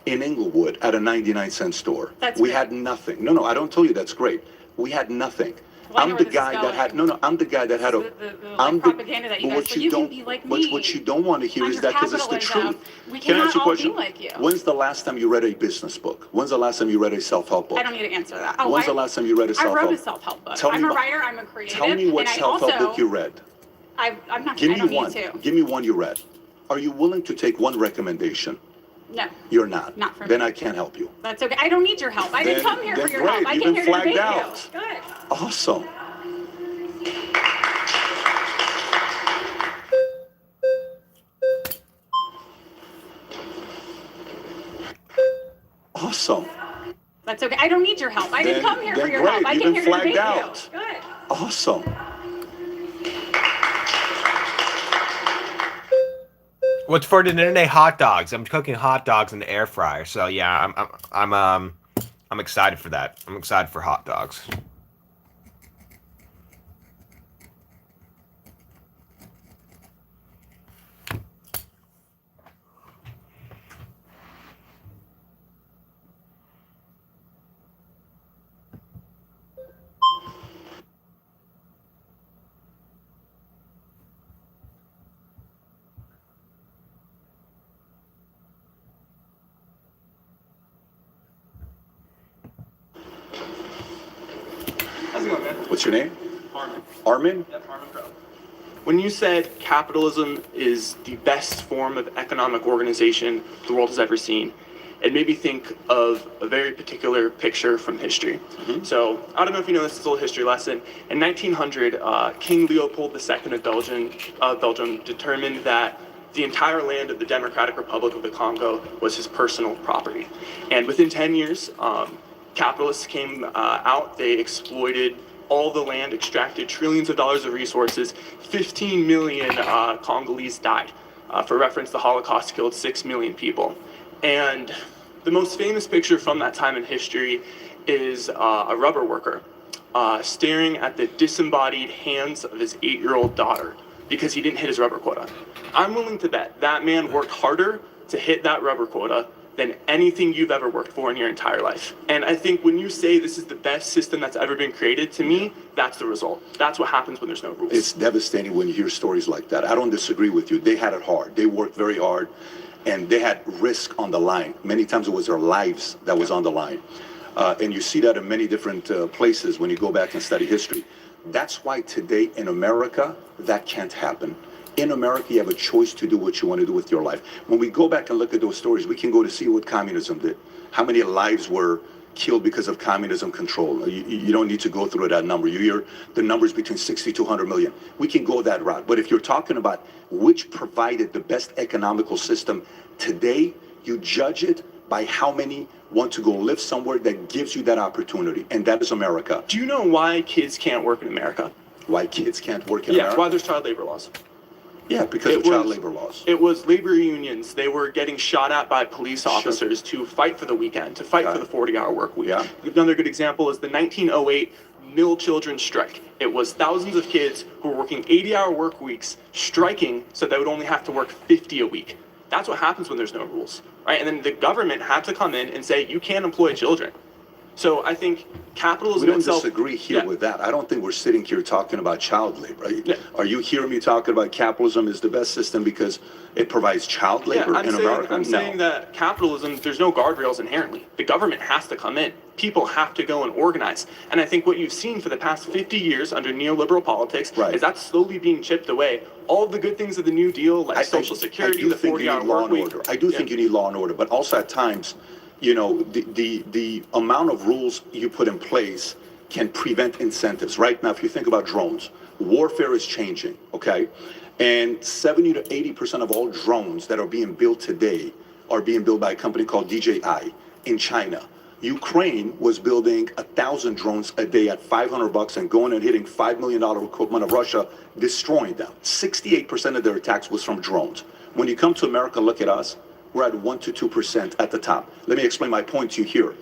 in Inglewood at a 99-cent store. That's we great. had nothing. No, I don't tell you that's great. We had nothing. Well, I know I'm where the this is guy that going. had, no, I'm the guy that had a, The propaganda that you but guys, what but you you can don't, be like but me. what you don't want to hear is Under that because it's the capitalism, truth. we Can I cannot ask you a all be question? like you. When's the last time you read a business book? When's the last time you read a self-help book? I don't need to answer that. Oh, When's the last time you read a I self-help? wrote a self-help book. Tell me I'm a what- writer. I'm a creative. Tell me what and I self-help also, book you read. I'm not. Give I me don't one. need to. Give me one you read. Are you willing to take one recommendation? No. You're not. Not for Then me. I can't help you. That's okay. I don't need your help. I didn't Then- come here then for your great. help. I You've came been here to debate flagged out. you. Good. Awesome. Awesome. That's okay. I don't need your help. I didn't come here for then your great. help. I You've came been here to flagged debate out. you. Good. Awesome. What's for dinner today? Hot dogs. I'm cooking hot dogs in the air fryer. So yeah, I'm excited for that. I'm excited for hot dogs. How's it going, man? What's your name? Armin. Armin? Yep, Armin Pro. When you said capitalism is the best form of economic organization the world has ever seen, it made me think of a very particular picture from history. So, I don't know if you know this, is a little history lesson. In 1900, King Leopold II of Belgium determined that the entire land of the Democratic Republic of the Congo was his personal property. And within 10 years, capitalists came out, they exploited all the land, extracted trillions of dollars of resources. 15 million Congolese died. For reference, the Holocaust killed 6 million people. And the most famous picture from that time in history is a rubber worker staring at the disembodied hands of his 8-year-old daughter because he didn't hit his rubber quota. I'm willing to bet that man worked harder to hit that rubber quota than anything you've ever worked for in your entire life. And I think when you say this is the best system that's ever been created, to me, that's the result. That's what happens when there's no rules. It's devastating when you hear stories like that. I don't disagree with you. They had it hard. They worked very hard, and they had risk on the line. Many times it was their lives that was on the line. And you see that in many different places when you go back and study history. That's why today in America, that can't happen. In America, you have a choice to do what you want to do with your life. When we go back and look at those stories, we can go to see what communism did. How many lives were killed because of communism control? You don't need to go through that number. You hear the numbers between 60 to 100 million. We can go that route. But if you're talking about which provided the best economical system today, you judge it by how many want to go live somewhere that gives you that opportunity. And that is America. Do you know why kids can't work in America? Why kids can't work in Yeah, America? why there's child labor laws. Yeah, because of child labor laws. It was labor unions. They were getting shot at by police officers to fight for the weekend, to fight for the 40-hour work week. Yeah. Another good example is the 1908 mill children's strike. It was thousands of kids who were working 80-hour work weeks striking so they would only have to work 50 a week. That's what happens when there's no rules, right? And then the government had to come in and say, you can't employ children. So I think capitalism We don't itself... disagree here with that. I don't think we're sitting here talking about child labor. Right? Yeah. Are you hearing me talking about capitalism is the best system because it provides child labor in America? I'm No. saying that capitalism, there's no guardrails inherently. The government has to come in. People have to go and organize. And I think what you've seen for the past 50 years under neoliberal politics is that's slowly being chipped away. All of the good things of the New Deal, like Social Security, the 40-hour work week. I do think you need law and order, but also at times, you know, the amount of rules you put in place can prevent incentives. Right now, if you think about drones, warfare is changing, okay? And 70 to 80% of all drones that are being built today are being built by a company called DJI in China. Ukraine was building 1,000 drones a day at $500 and going and hitting $5 million equipment of Russia, destroying them. 68% of their attacks was from drones. When you come to America, look at us. We're at 1 to 2% at the top. Let me explain my point to you here.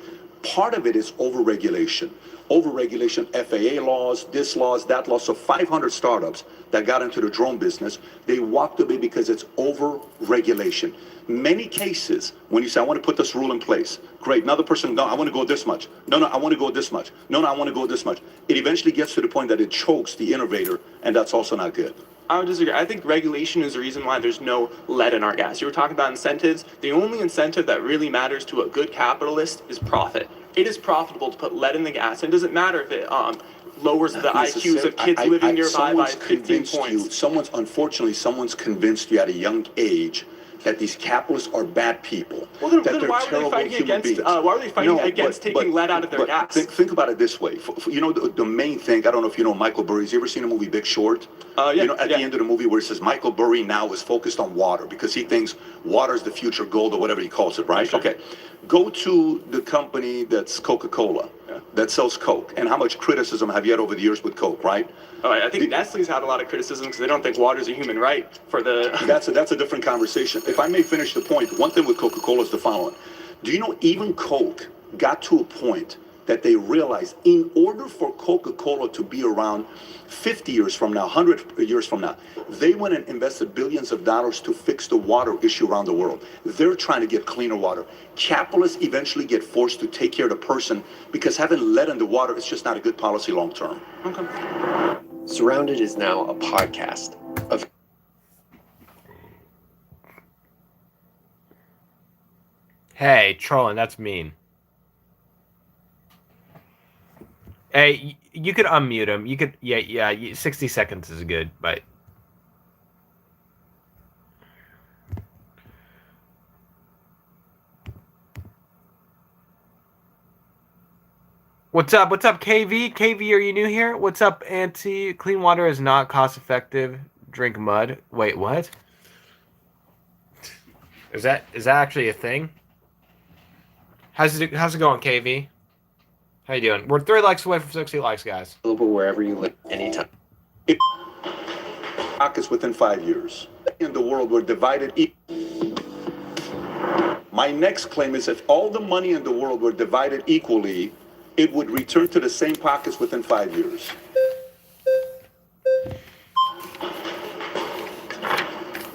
Part of it is overregulation. Overregulation, FAA laws, this laws, that law. So 500 startups that got into the drone business, they walked away because it's over-regulation. Many cases, when you say, I want to put this rule in place, great. Another person, no, I want to go this much. No, I want to go this much. No, I want to go this much. It eventually gets to the point that it chokes the innovator, and that's also not good. I would disagree. I think regulation is the reason why there's no lead in our gas. You were talking about incentives. The only incentive that really matters to a good capitalist is profit. It is profitable to put lead in the gas, and it doesn't matter if it lowers the IQs of kids living nearby by 15 points. Unfortunately, someone's convinced you at a young age that these capitalists are bad people. Well, then, that they're why terrible are they fighting human against? beings. Why are they fighting against taking lead out of their gas? Think about it this way. You know, the main thing. I don't know if you know Michael Burry's. You ever seen the movie Big Short? Yeah. You know, at the end of the movie where it says Michael Burry now is focused on water because he thinks water is the future gold or whatever he calls it, right? Sure. Okay. Go to the company that's Coca-Cola, that sells Coke, and how much criticism have you had over the years with Coke, right? Oh, I think Nestle's had a lot of criticism because they don't think water is a human right for the. That's a different conversation. If I may finish the point, one thing with Coca-Cola is the following. Do you know even Coke got to a point that they realized in order for Coca-Cola to be around 50 years from now, 100 years from now, they went and invested billions of dollars to fix the water issue around the world. They're trying to get cleaner water. Capitalists eventually get forced to take care of the person because having lead in the water is just not a good policy long term. Okay. Surrounded is now a podcast of. Hey, trolling, that's mean. Hey, you could unmute him. You could, yeah, 60 seconds is good, but. What's up, KV? KV, are you new here? What's up, Auntie? Clean water is not cost effective. Drink mud. Wait, what? Is that actually a thing? How's it going, KV? How you doing? We're 3 likes away from 60 likes, guys. Available wherever you live, anytime. Pockets within 5 years. In the world, we're divided. My next claim is if all the money in the world were divided equally, it would return to the same pockets within 5 years.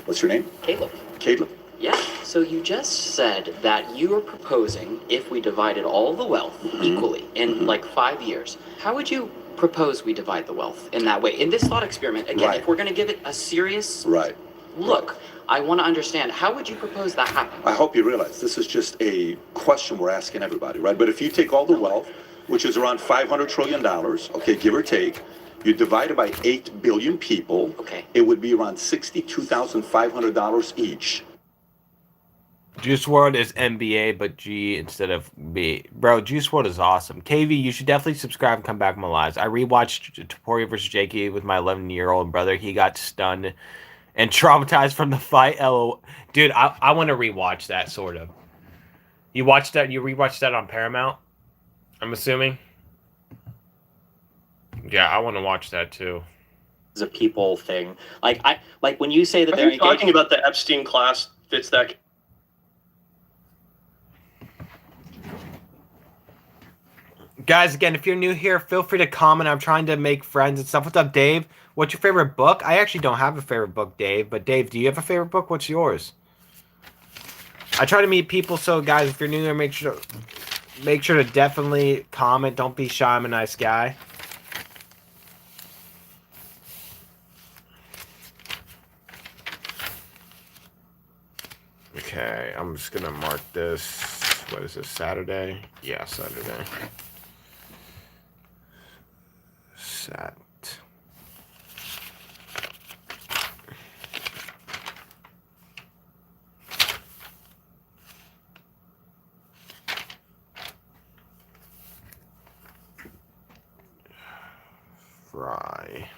What's your name? Caleb. Caleb. Yeah, so you just said that you are proposing if we divided all the wealth equally in like 5 years. How would you propose we divide the wealth in that way? In this thought experiment, again, Right. if we're going to give it a serious Right. look, I want to understand, how would you propose that happen? I hope you realize this is just a question we're asking everybody, right? But if you take all the wealth, which is around $500 trillion, okay, give or take, you divide it by 8 billion people, Okay. it would be around $62,500 each. Juice WRLD is NBA, but G instead of B. Bro, Juice WRLD is awesome. KV, you should definitely subscribe and come back my lives. I rewatched Topuria vs. Jakey with my 11-year-old brother. He got stunned and traumatized from the fight. Dude, I want to rewatch that, sort of. You watched that? You rewatched that on Paramount? I'm assuming? Yeah, I want to watch that, too. It's a people thing. Like when you say that I they're think talking about the Epstein class fits that. Guys, again, if you're new here, feel free to comment. I'm trying to make friends and stuff. What's up, Dave? What's your favorite book? I actually don't have a favorite book, Dave. But Dave, do you have a favorite book? What's yours? I try to meet people, so guys, if you're new here, make sure to definitely comment. Don't be shy. I'm a nice guy. Okay, I'm just gonna mark this. What is this? Saturday? Yeah, Saturday. Sat. Fry.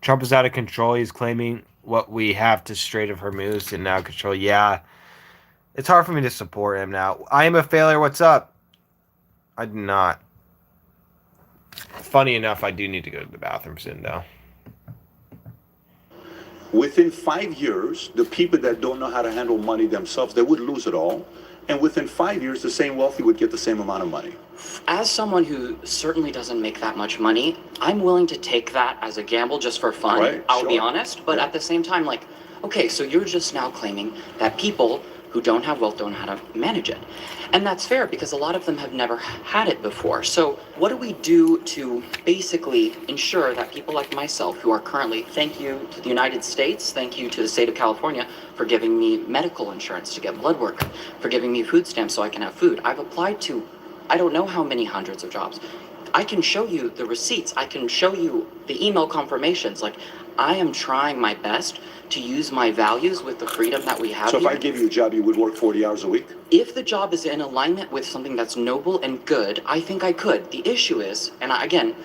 Trump is out of control. He's claiming what we have to straight of Hormuz and now control. Yeah. It's hard for me to support him now. I am a failure. What's up? I do not. Funny enough, I do need to go to the bathroom soon, though. Within 5 years, the people that don't know how to handle money themselves, they would lose it all. And within 5 years, the same wealthy would get the same amount of money. As someone who certainly doesn't make that much money, I'm willing to take that as a gamble just for fun. Right, I'll be sure. honest. But at the same time, like, okay, so you're just now claiming that people who don't have wealth don't know how to manage it. And that's fair because a lot of them have never had it before. So what do we do to basically ensure that people like myself who are currently, thank you to the United States, thank you to the state of California for giving me medical insurance to get blood work, for giving me food stamps so I can have food. I've applied to, I don't know how many hundreds of jobs. I can show you the receipts. I can show you the email confirmations. Like, I am trying my best to use my values with the freedom that we have So if here. I gave you a job, you would work 40 hours a week? If the job is in alignment with something that's noble and good, I think I could. The issue is, and again,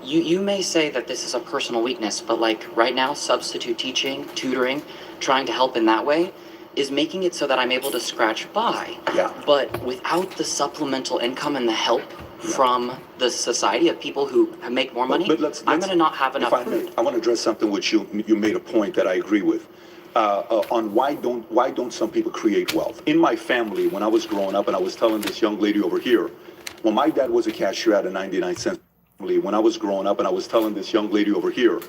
you may say that this is a personal weakness, but like right now, substitute teaching, tutoring, trying to help in that way is making it so that I'm able to scratch by. Yeah. But without the supplemental income and the help from the society of people who make more money, I'm going to not have enough food. I want to address something which you made a point that I agree with. On why don't some people create wealth? In my family, when I was growing up, and I was telling this young lady over here, when my dad was a cashier at a 99-cent. When I was growing up, and I was telling this young lady over here,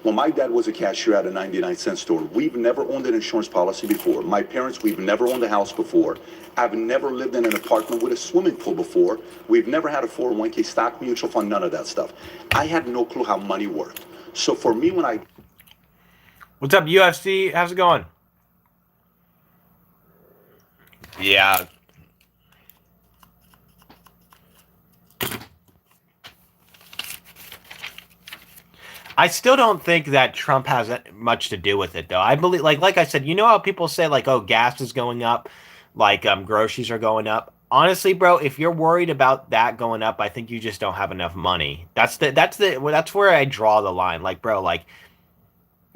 when my dad was a cashier at a 99-cent store, we've never owned an insurance policy before. My parents, we've never owned a house before. I've never lived in an apartment with a swimming pool before. We've never had a 401k stock mutual fund, none of that stuff. I had no clue how money worked. So for me, when I... What's up, UFC? How's it going? Yeah. I still don't think that Trump has much to do with it, though. I believe, like I said, you know how people say, like, oh, gas is going up, like groceries are going up. Honestly, bro, if you're worried about that going up, I think you just don't have enough money. That's where I draw the line. Like, bro, like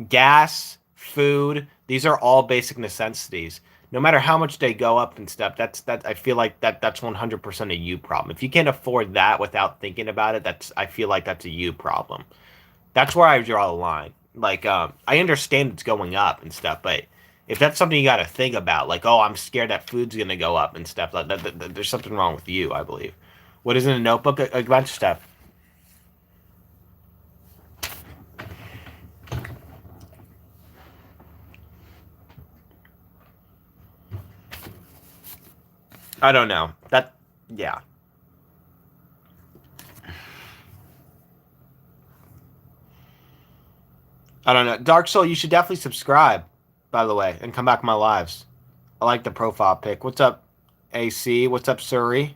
gas, food, these are all basic necessities. No matter how much they go up and stuff, I feel like that's 100% a you problem. If you can't afford that without thinking about it, I feel like that's a you problem. That's where I draw the line. Like, I understand it's going up and stuff, but if that's something you got to think about, like, oh, I'm scared that food's going to go up and stuff, there's something wrong with you, I believe. What is in a notebook? A bunch of stuff. I don't know. Yeah. I don't know. Dark Soul, you should definitely subscribe, by the way, and come back to my lives. I like the profile pic. What's up, AC? What's up, Surrey?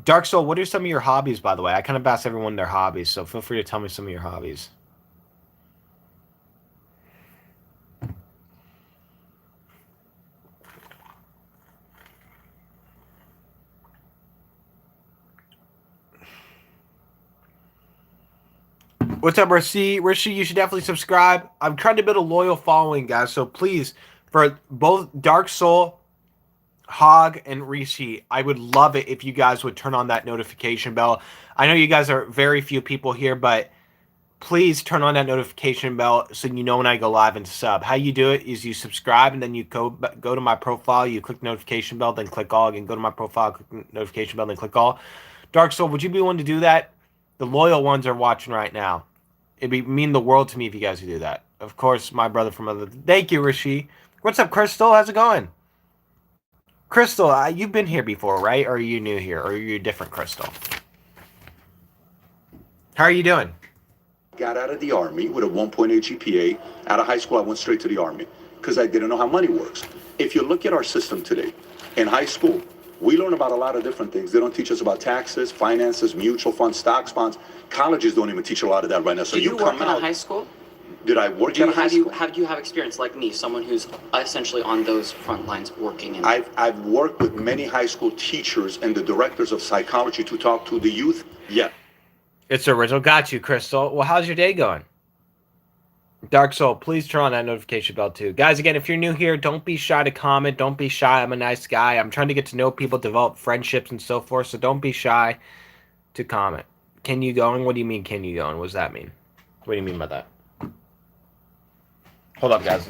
Dark Soul, what are some of your hobbies, by the way? I kind of ask everyone their hobbies, so feel free to tell me some of your hobbies. What's up, Rishi? Rishi, you should definitely subscribe. I'm trying to build a loyal following, guys. So please, for both Dark Soul, Hog, and Rishi, I would love it if you guys would turn on that notification bell. I know you guys are very few people here, but please turn on that notification bell so you know when I go live and sub. How you do it is you subscribe, and then you go to my profile, you click notification bell, then click all, and go to my profile, click notification bell, then click all. Dark Soul, would you be willing to do that? The loyal ones are watching right now. It'd mean the world to me if you guys would do that. Of course, my brother from other... Thank you, Rishi. What's up, Crystal? How's it going? Crystal, you've been here before, right? Or are you new here? Or are you a different Crystal? How are you doing? Got out of the Army with a 1.8 GPA. Out of high school, I went straight to the Army because I didn't know how money works. If you look at our system today, in high school, we learn about a lot of different things. They don't teach us about taxes, finances, mutual funds, stocks, bonds. Colleges don't even teach a lot of that right now. So Did you come work in out. a high school? Did I work in a high school? Have you have experience like me, someone who's essentially on those front lines working in? I've worked with many high school teachers and the directors of psychology to talk to the youth. Yeah. It's original. Got you, Crystal. Well, how's your day going? Dark Soul, please turn on that notification bell too. Guys, again, if you're new here, don't be shy to comment. Don't be shy. I'm a nice guy. I'm trying to get to know people, develop friendships and so forth, so don't be shy to comment. Can you going? What do you mean, can you going? What does that mean? What do you mean by that? Hold up, guys.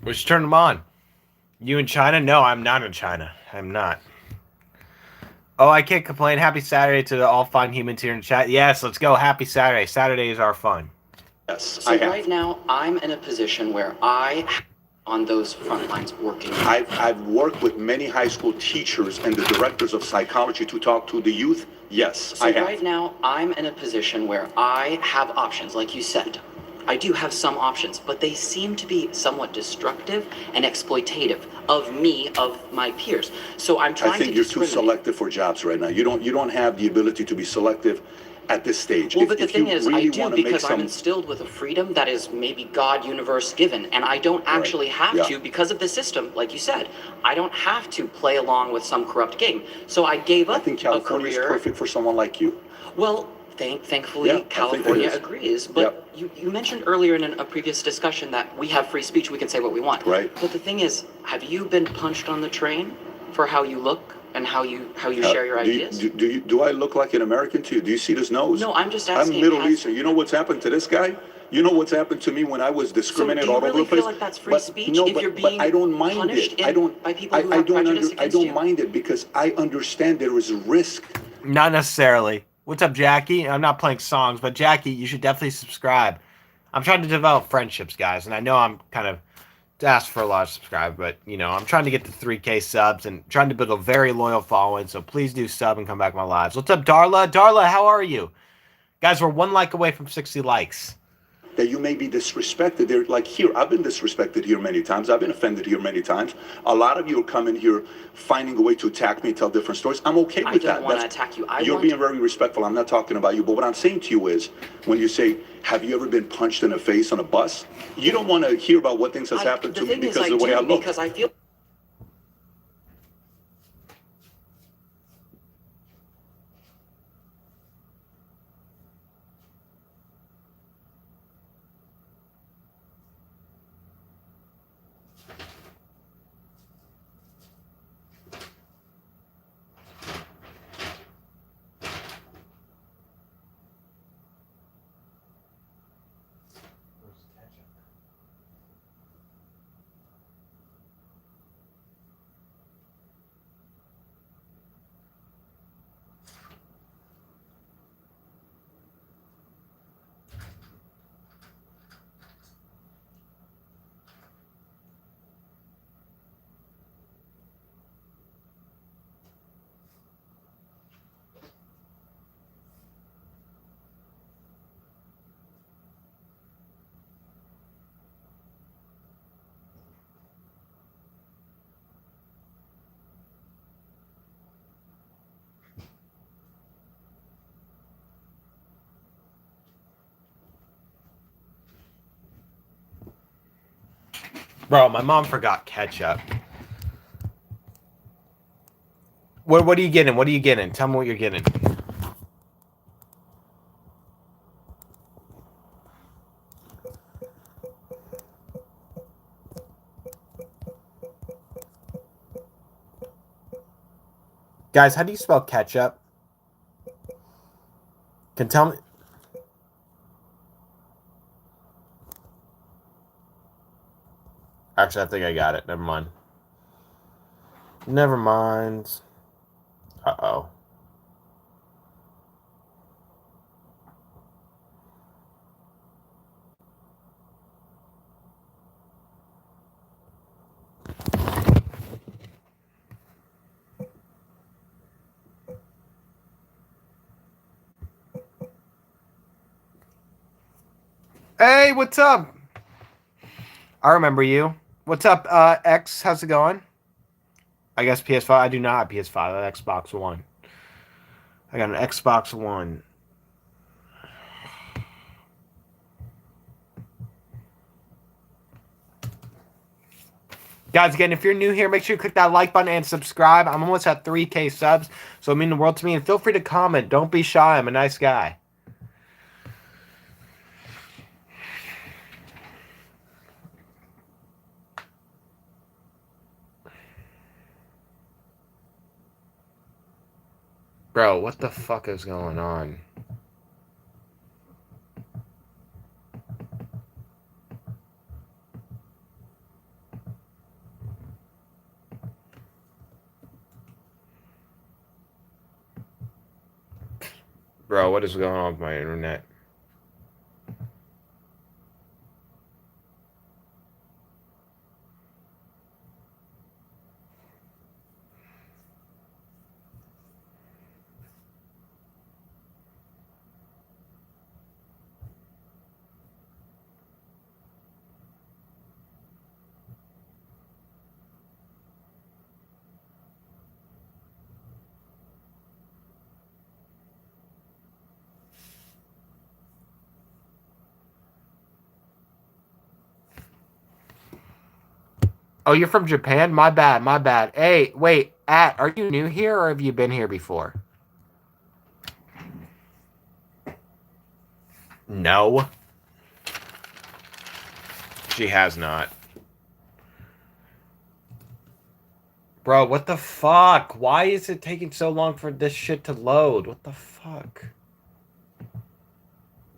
We should turn them on. You in China? No, I'm not in China. I'm not. Oh, I can't complain. Happy Saturday to the all fine humans here in chat. Yes, let's go. Happy Saturday. Saturdays are fun. Yes, So right now, I'm in a position where I on those front lines working. I've worked with many high school teachers and the directors of psychology to talk to the youth. Yes, So I have. right now, I'm in a position where I have options, like you said. I do have some options, but they seem to be somewhat destructive and exploitative of me, of my peers. So I'm trying I think to you're too discriminate. selective for jobs right now. You don't have the ability to be selective at this stage. Well, but the thing is, I really do wanna make because I'm some- instilled with a freedom that is maybe God universe given, and I don't actually have yeah. to because of the system, like you said. I don't have to play along with some corrupt game. So I gave I up think a California is career. perfect for someone like you. Well, thankfully, Yeah, I think it California is. agrees. But you mentioned earlier in a previous discussion that we have free speech, we can say what we want. Right. But the thing is, have you been punched on the train for how you look and how you share your ideas? Do I look like an American to you? Do you see this nose? No, I'm just I'm asking, Middle has- Eastern. You know what's happened to this guy? You know what's happened to me when I was discriminated all over the place? So do you really feel like that's free speech if you're being I don't mind punished it. I don't. by people who have prejudice I against don't you? mind it because I understand there is risk. Not necessarily. What's up, Jackie? I'm not playing songs, but Jackie, you should definitely subscribe. I'm trying to develop friendships, guys, and I know I'm kind of asked for a lot of subscribe, but you know, I'm trying to get to 3K subs and trying to build a very loyal following. So please do sub and come back to my lives. What's up, Darla? Darla, how are you? Guys, we're 1 like away from 60 likes. That you may be disrespected. They're like here. I've been disrespected here many times. I've been offended here many times. A lot of you are coming here, finding a way to attack me, tell different stories. I'm okay with that. I don't want to attack you. You're being very respectful. I'm not talking about you. But what I'm saying to you is, when you say, "Have you ever been punched in the face on a bus?" You don't want to hear about what things has happened to me because of the way I look. Because I feel. Bro, my mom forgot ketchup. What are you getting? What are you getting? Tell me what you're getting. Guys, how do you spell ketchup? Can tell me. Actually, I think I got it. Never mind. Never mind. Uh-oh. Hey, what's up? I remember you. What's up, X? How's it going? I guess PS5. I do not have PS5. I have Xbox One. I got an Xbox One. Guys, again, if you're new here, make sure you click that like button and subscribe. I'm almost at 3K subs, so it means the world to me. And feel free to comment. Don't be shy. I'm a nice guy. Bro, what the fuck is going on? Bro, what is going on with my internet? Oh, you're from Japan? My bad, my bad. Hey, wait, are you new here or have you been here before? No. She has not. Bro, what the fuck? Why is it taking so long for this shit to load? What the fuck?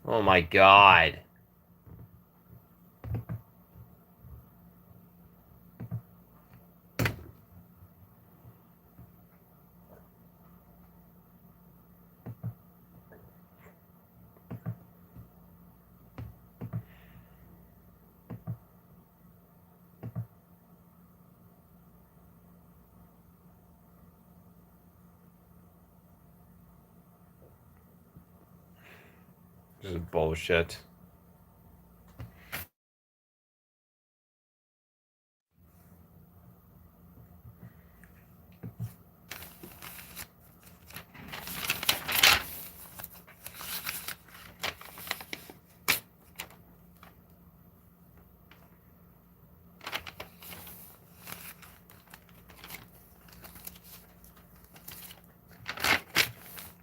Oh my god. This is bullshit.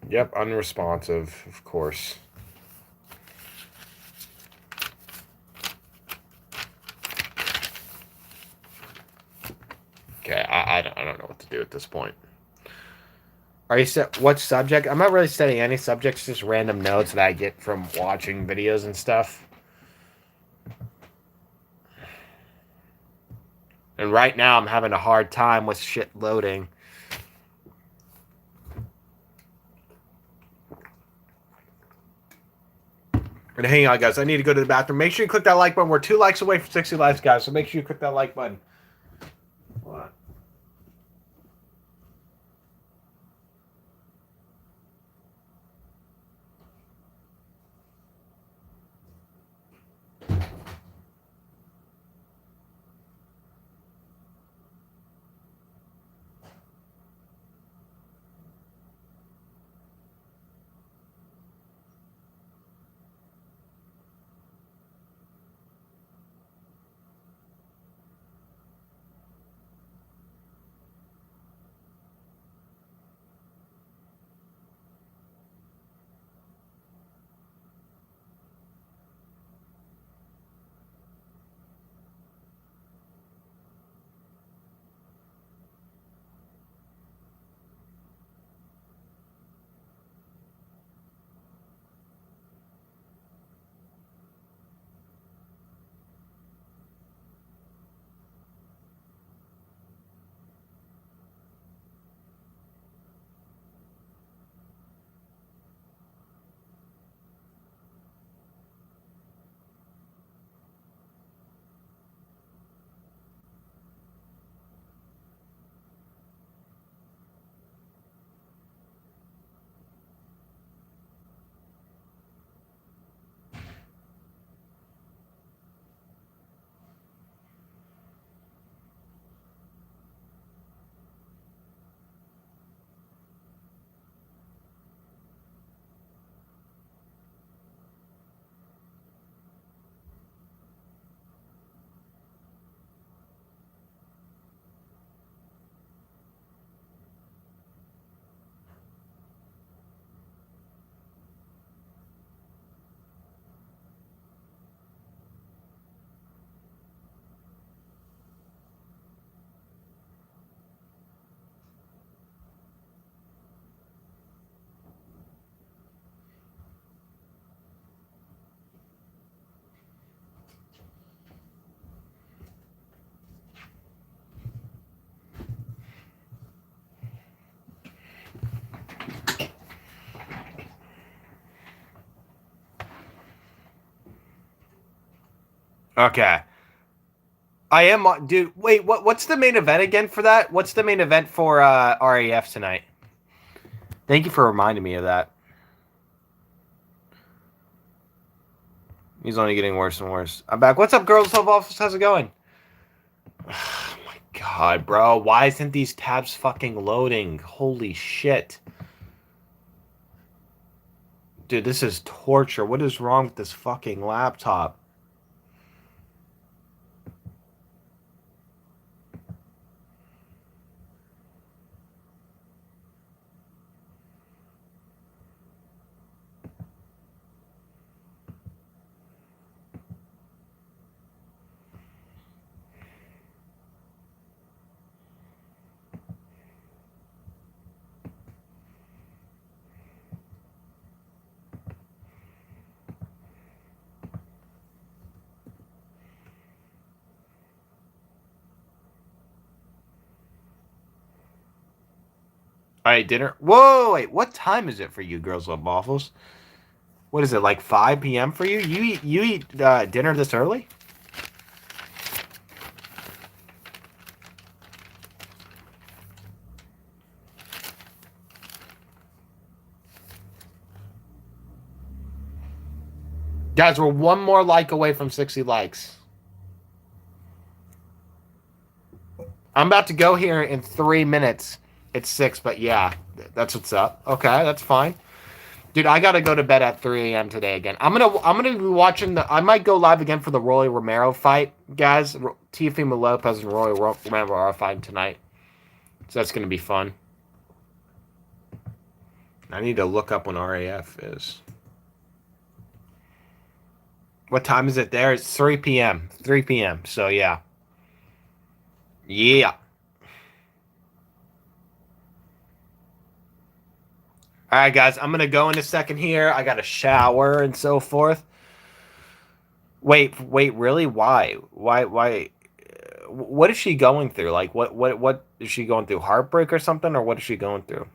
Yep, unresponsive, of course. Okay, I don't know what to do at this point. Are you set? What subject? I'm not really studying any subjects, just random notes that I get from watching videos and stuff. And right now, I'm having a hard time with shit loading. And hang on, guys. I need to go to the bathroom. Make sure you click that like button. We're 2 likes away from 60 likes, guys. So make sure you click that like button. What? Okay. I am, dude. Wait, what's the main event again for that? What's the main event for RAF tonight? Thank you for reminding me of that. He's only getting worse and worse. I'm back. What's up, girls? Home office. How's it going? Oh my god, bro. Why isn't these tabs fucking loading? Holy shit. Dude, this is torture. What is wrong with this fucking laptop? All right, dinner. Whoa, wait. What time is it for you, girls love waffles? What is it, like 5 p.m. for you? You eat dinner this early? Guys, we're one more like away from 60 likes. I'm about to go here in 3 minutes. It's 6, but yeah, that's what's up. Okay, that's fine. Dude, I gotta go to bed at 3 a.m. today again. I'm gonna be watching I might go live again for the Roy Romero fight, guys. Teofimo Lopez and Roy Romero are fighting tonight, so that's gonna be fun. I need to look up when RAF is. What time is it there? It's 3 p.m. 3 p.m. So yeah. Yeah. All right, guys. I'm gonna go in a second here. I got a shower and so forth. Wait, really? Why? Why? What is she going through? Like, what is she going through? Heartbreak or something, or what is she going through?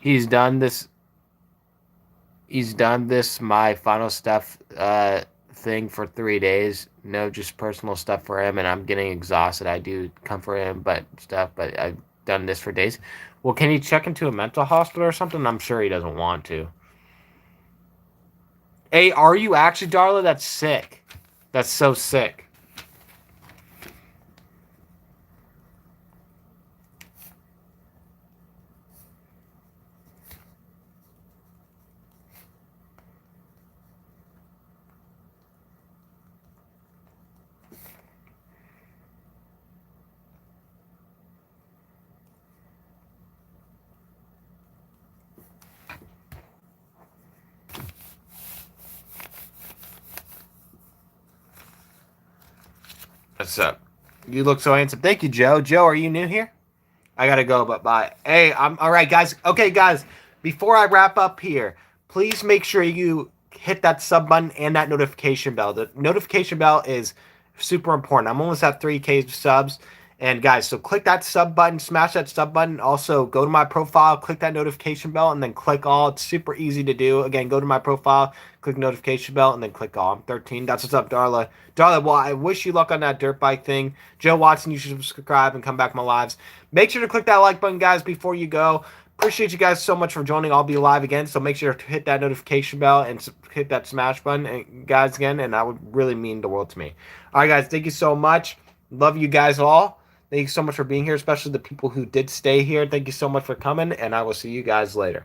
He's done this. He's done this my final stuff thing for 3 days. No, just personal stuff for him, and I'm getting exhausted. I do comfort him, but I've done this for days. Well, can he check into a mental hospital or something? I'm sure he doesn't want to. Hey, are you actually, Darla? That's sick. That's so sick. What's up? You look so handsome. Thank you, Joe. Joe, are you new here? I gotta go, but bye. Hey, I'm all right, guys. Okay, guys. Before I wrap up here, please make sure you hit that sub button and that notification bell. The notification bell is super important. I'm almost at 3K subs. And guys, so click that sub button, smash that sub button. Also, go to my profile, click that notification bell, and then click all. It's super easy to do. Again, go to my profile, click notification bell, and then click all. I'm 13. That's what's up, Darla. Darla, well, I wish you luck on that dirt bike thing. Joe Watson, you should subscribe and come back to my lives. Make sure to click that like button, guys, before you go. Appreciate you guys so much for joining. I'll be live again, so make sure to hit that notification bell and hit that smash button, and guys, again, and that would really mean the world to me. All right, guys, thank you so much. Love you guys all. Thank you so much for being here, especially the people who did stay here. Thank you so much for coming, and I will see you guys later.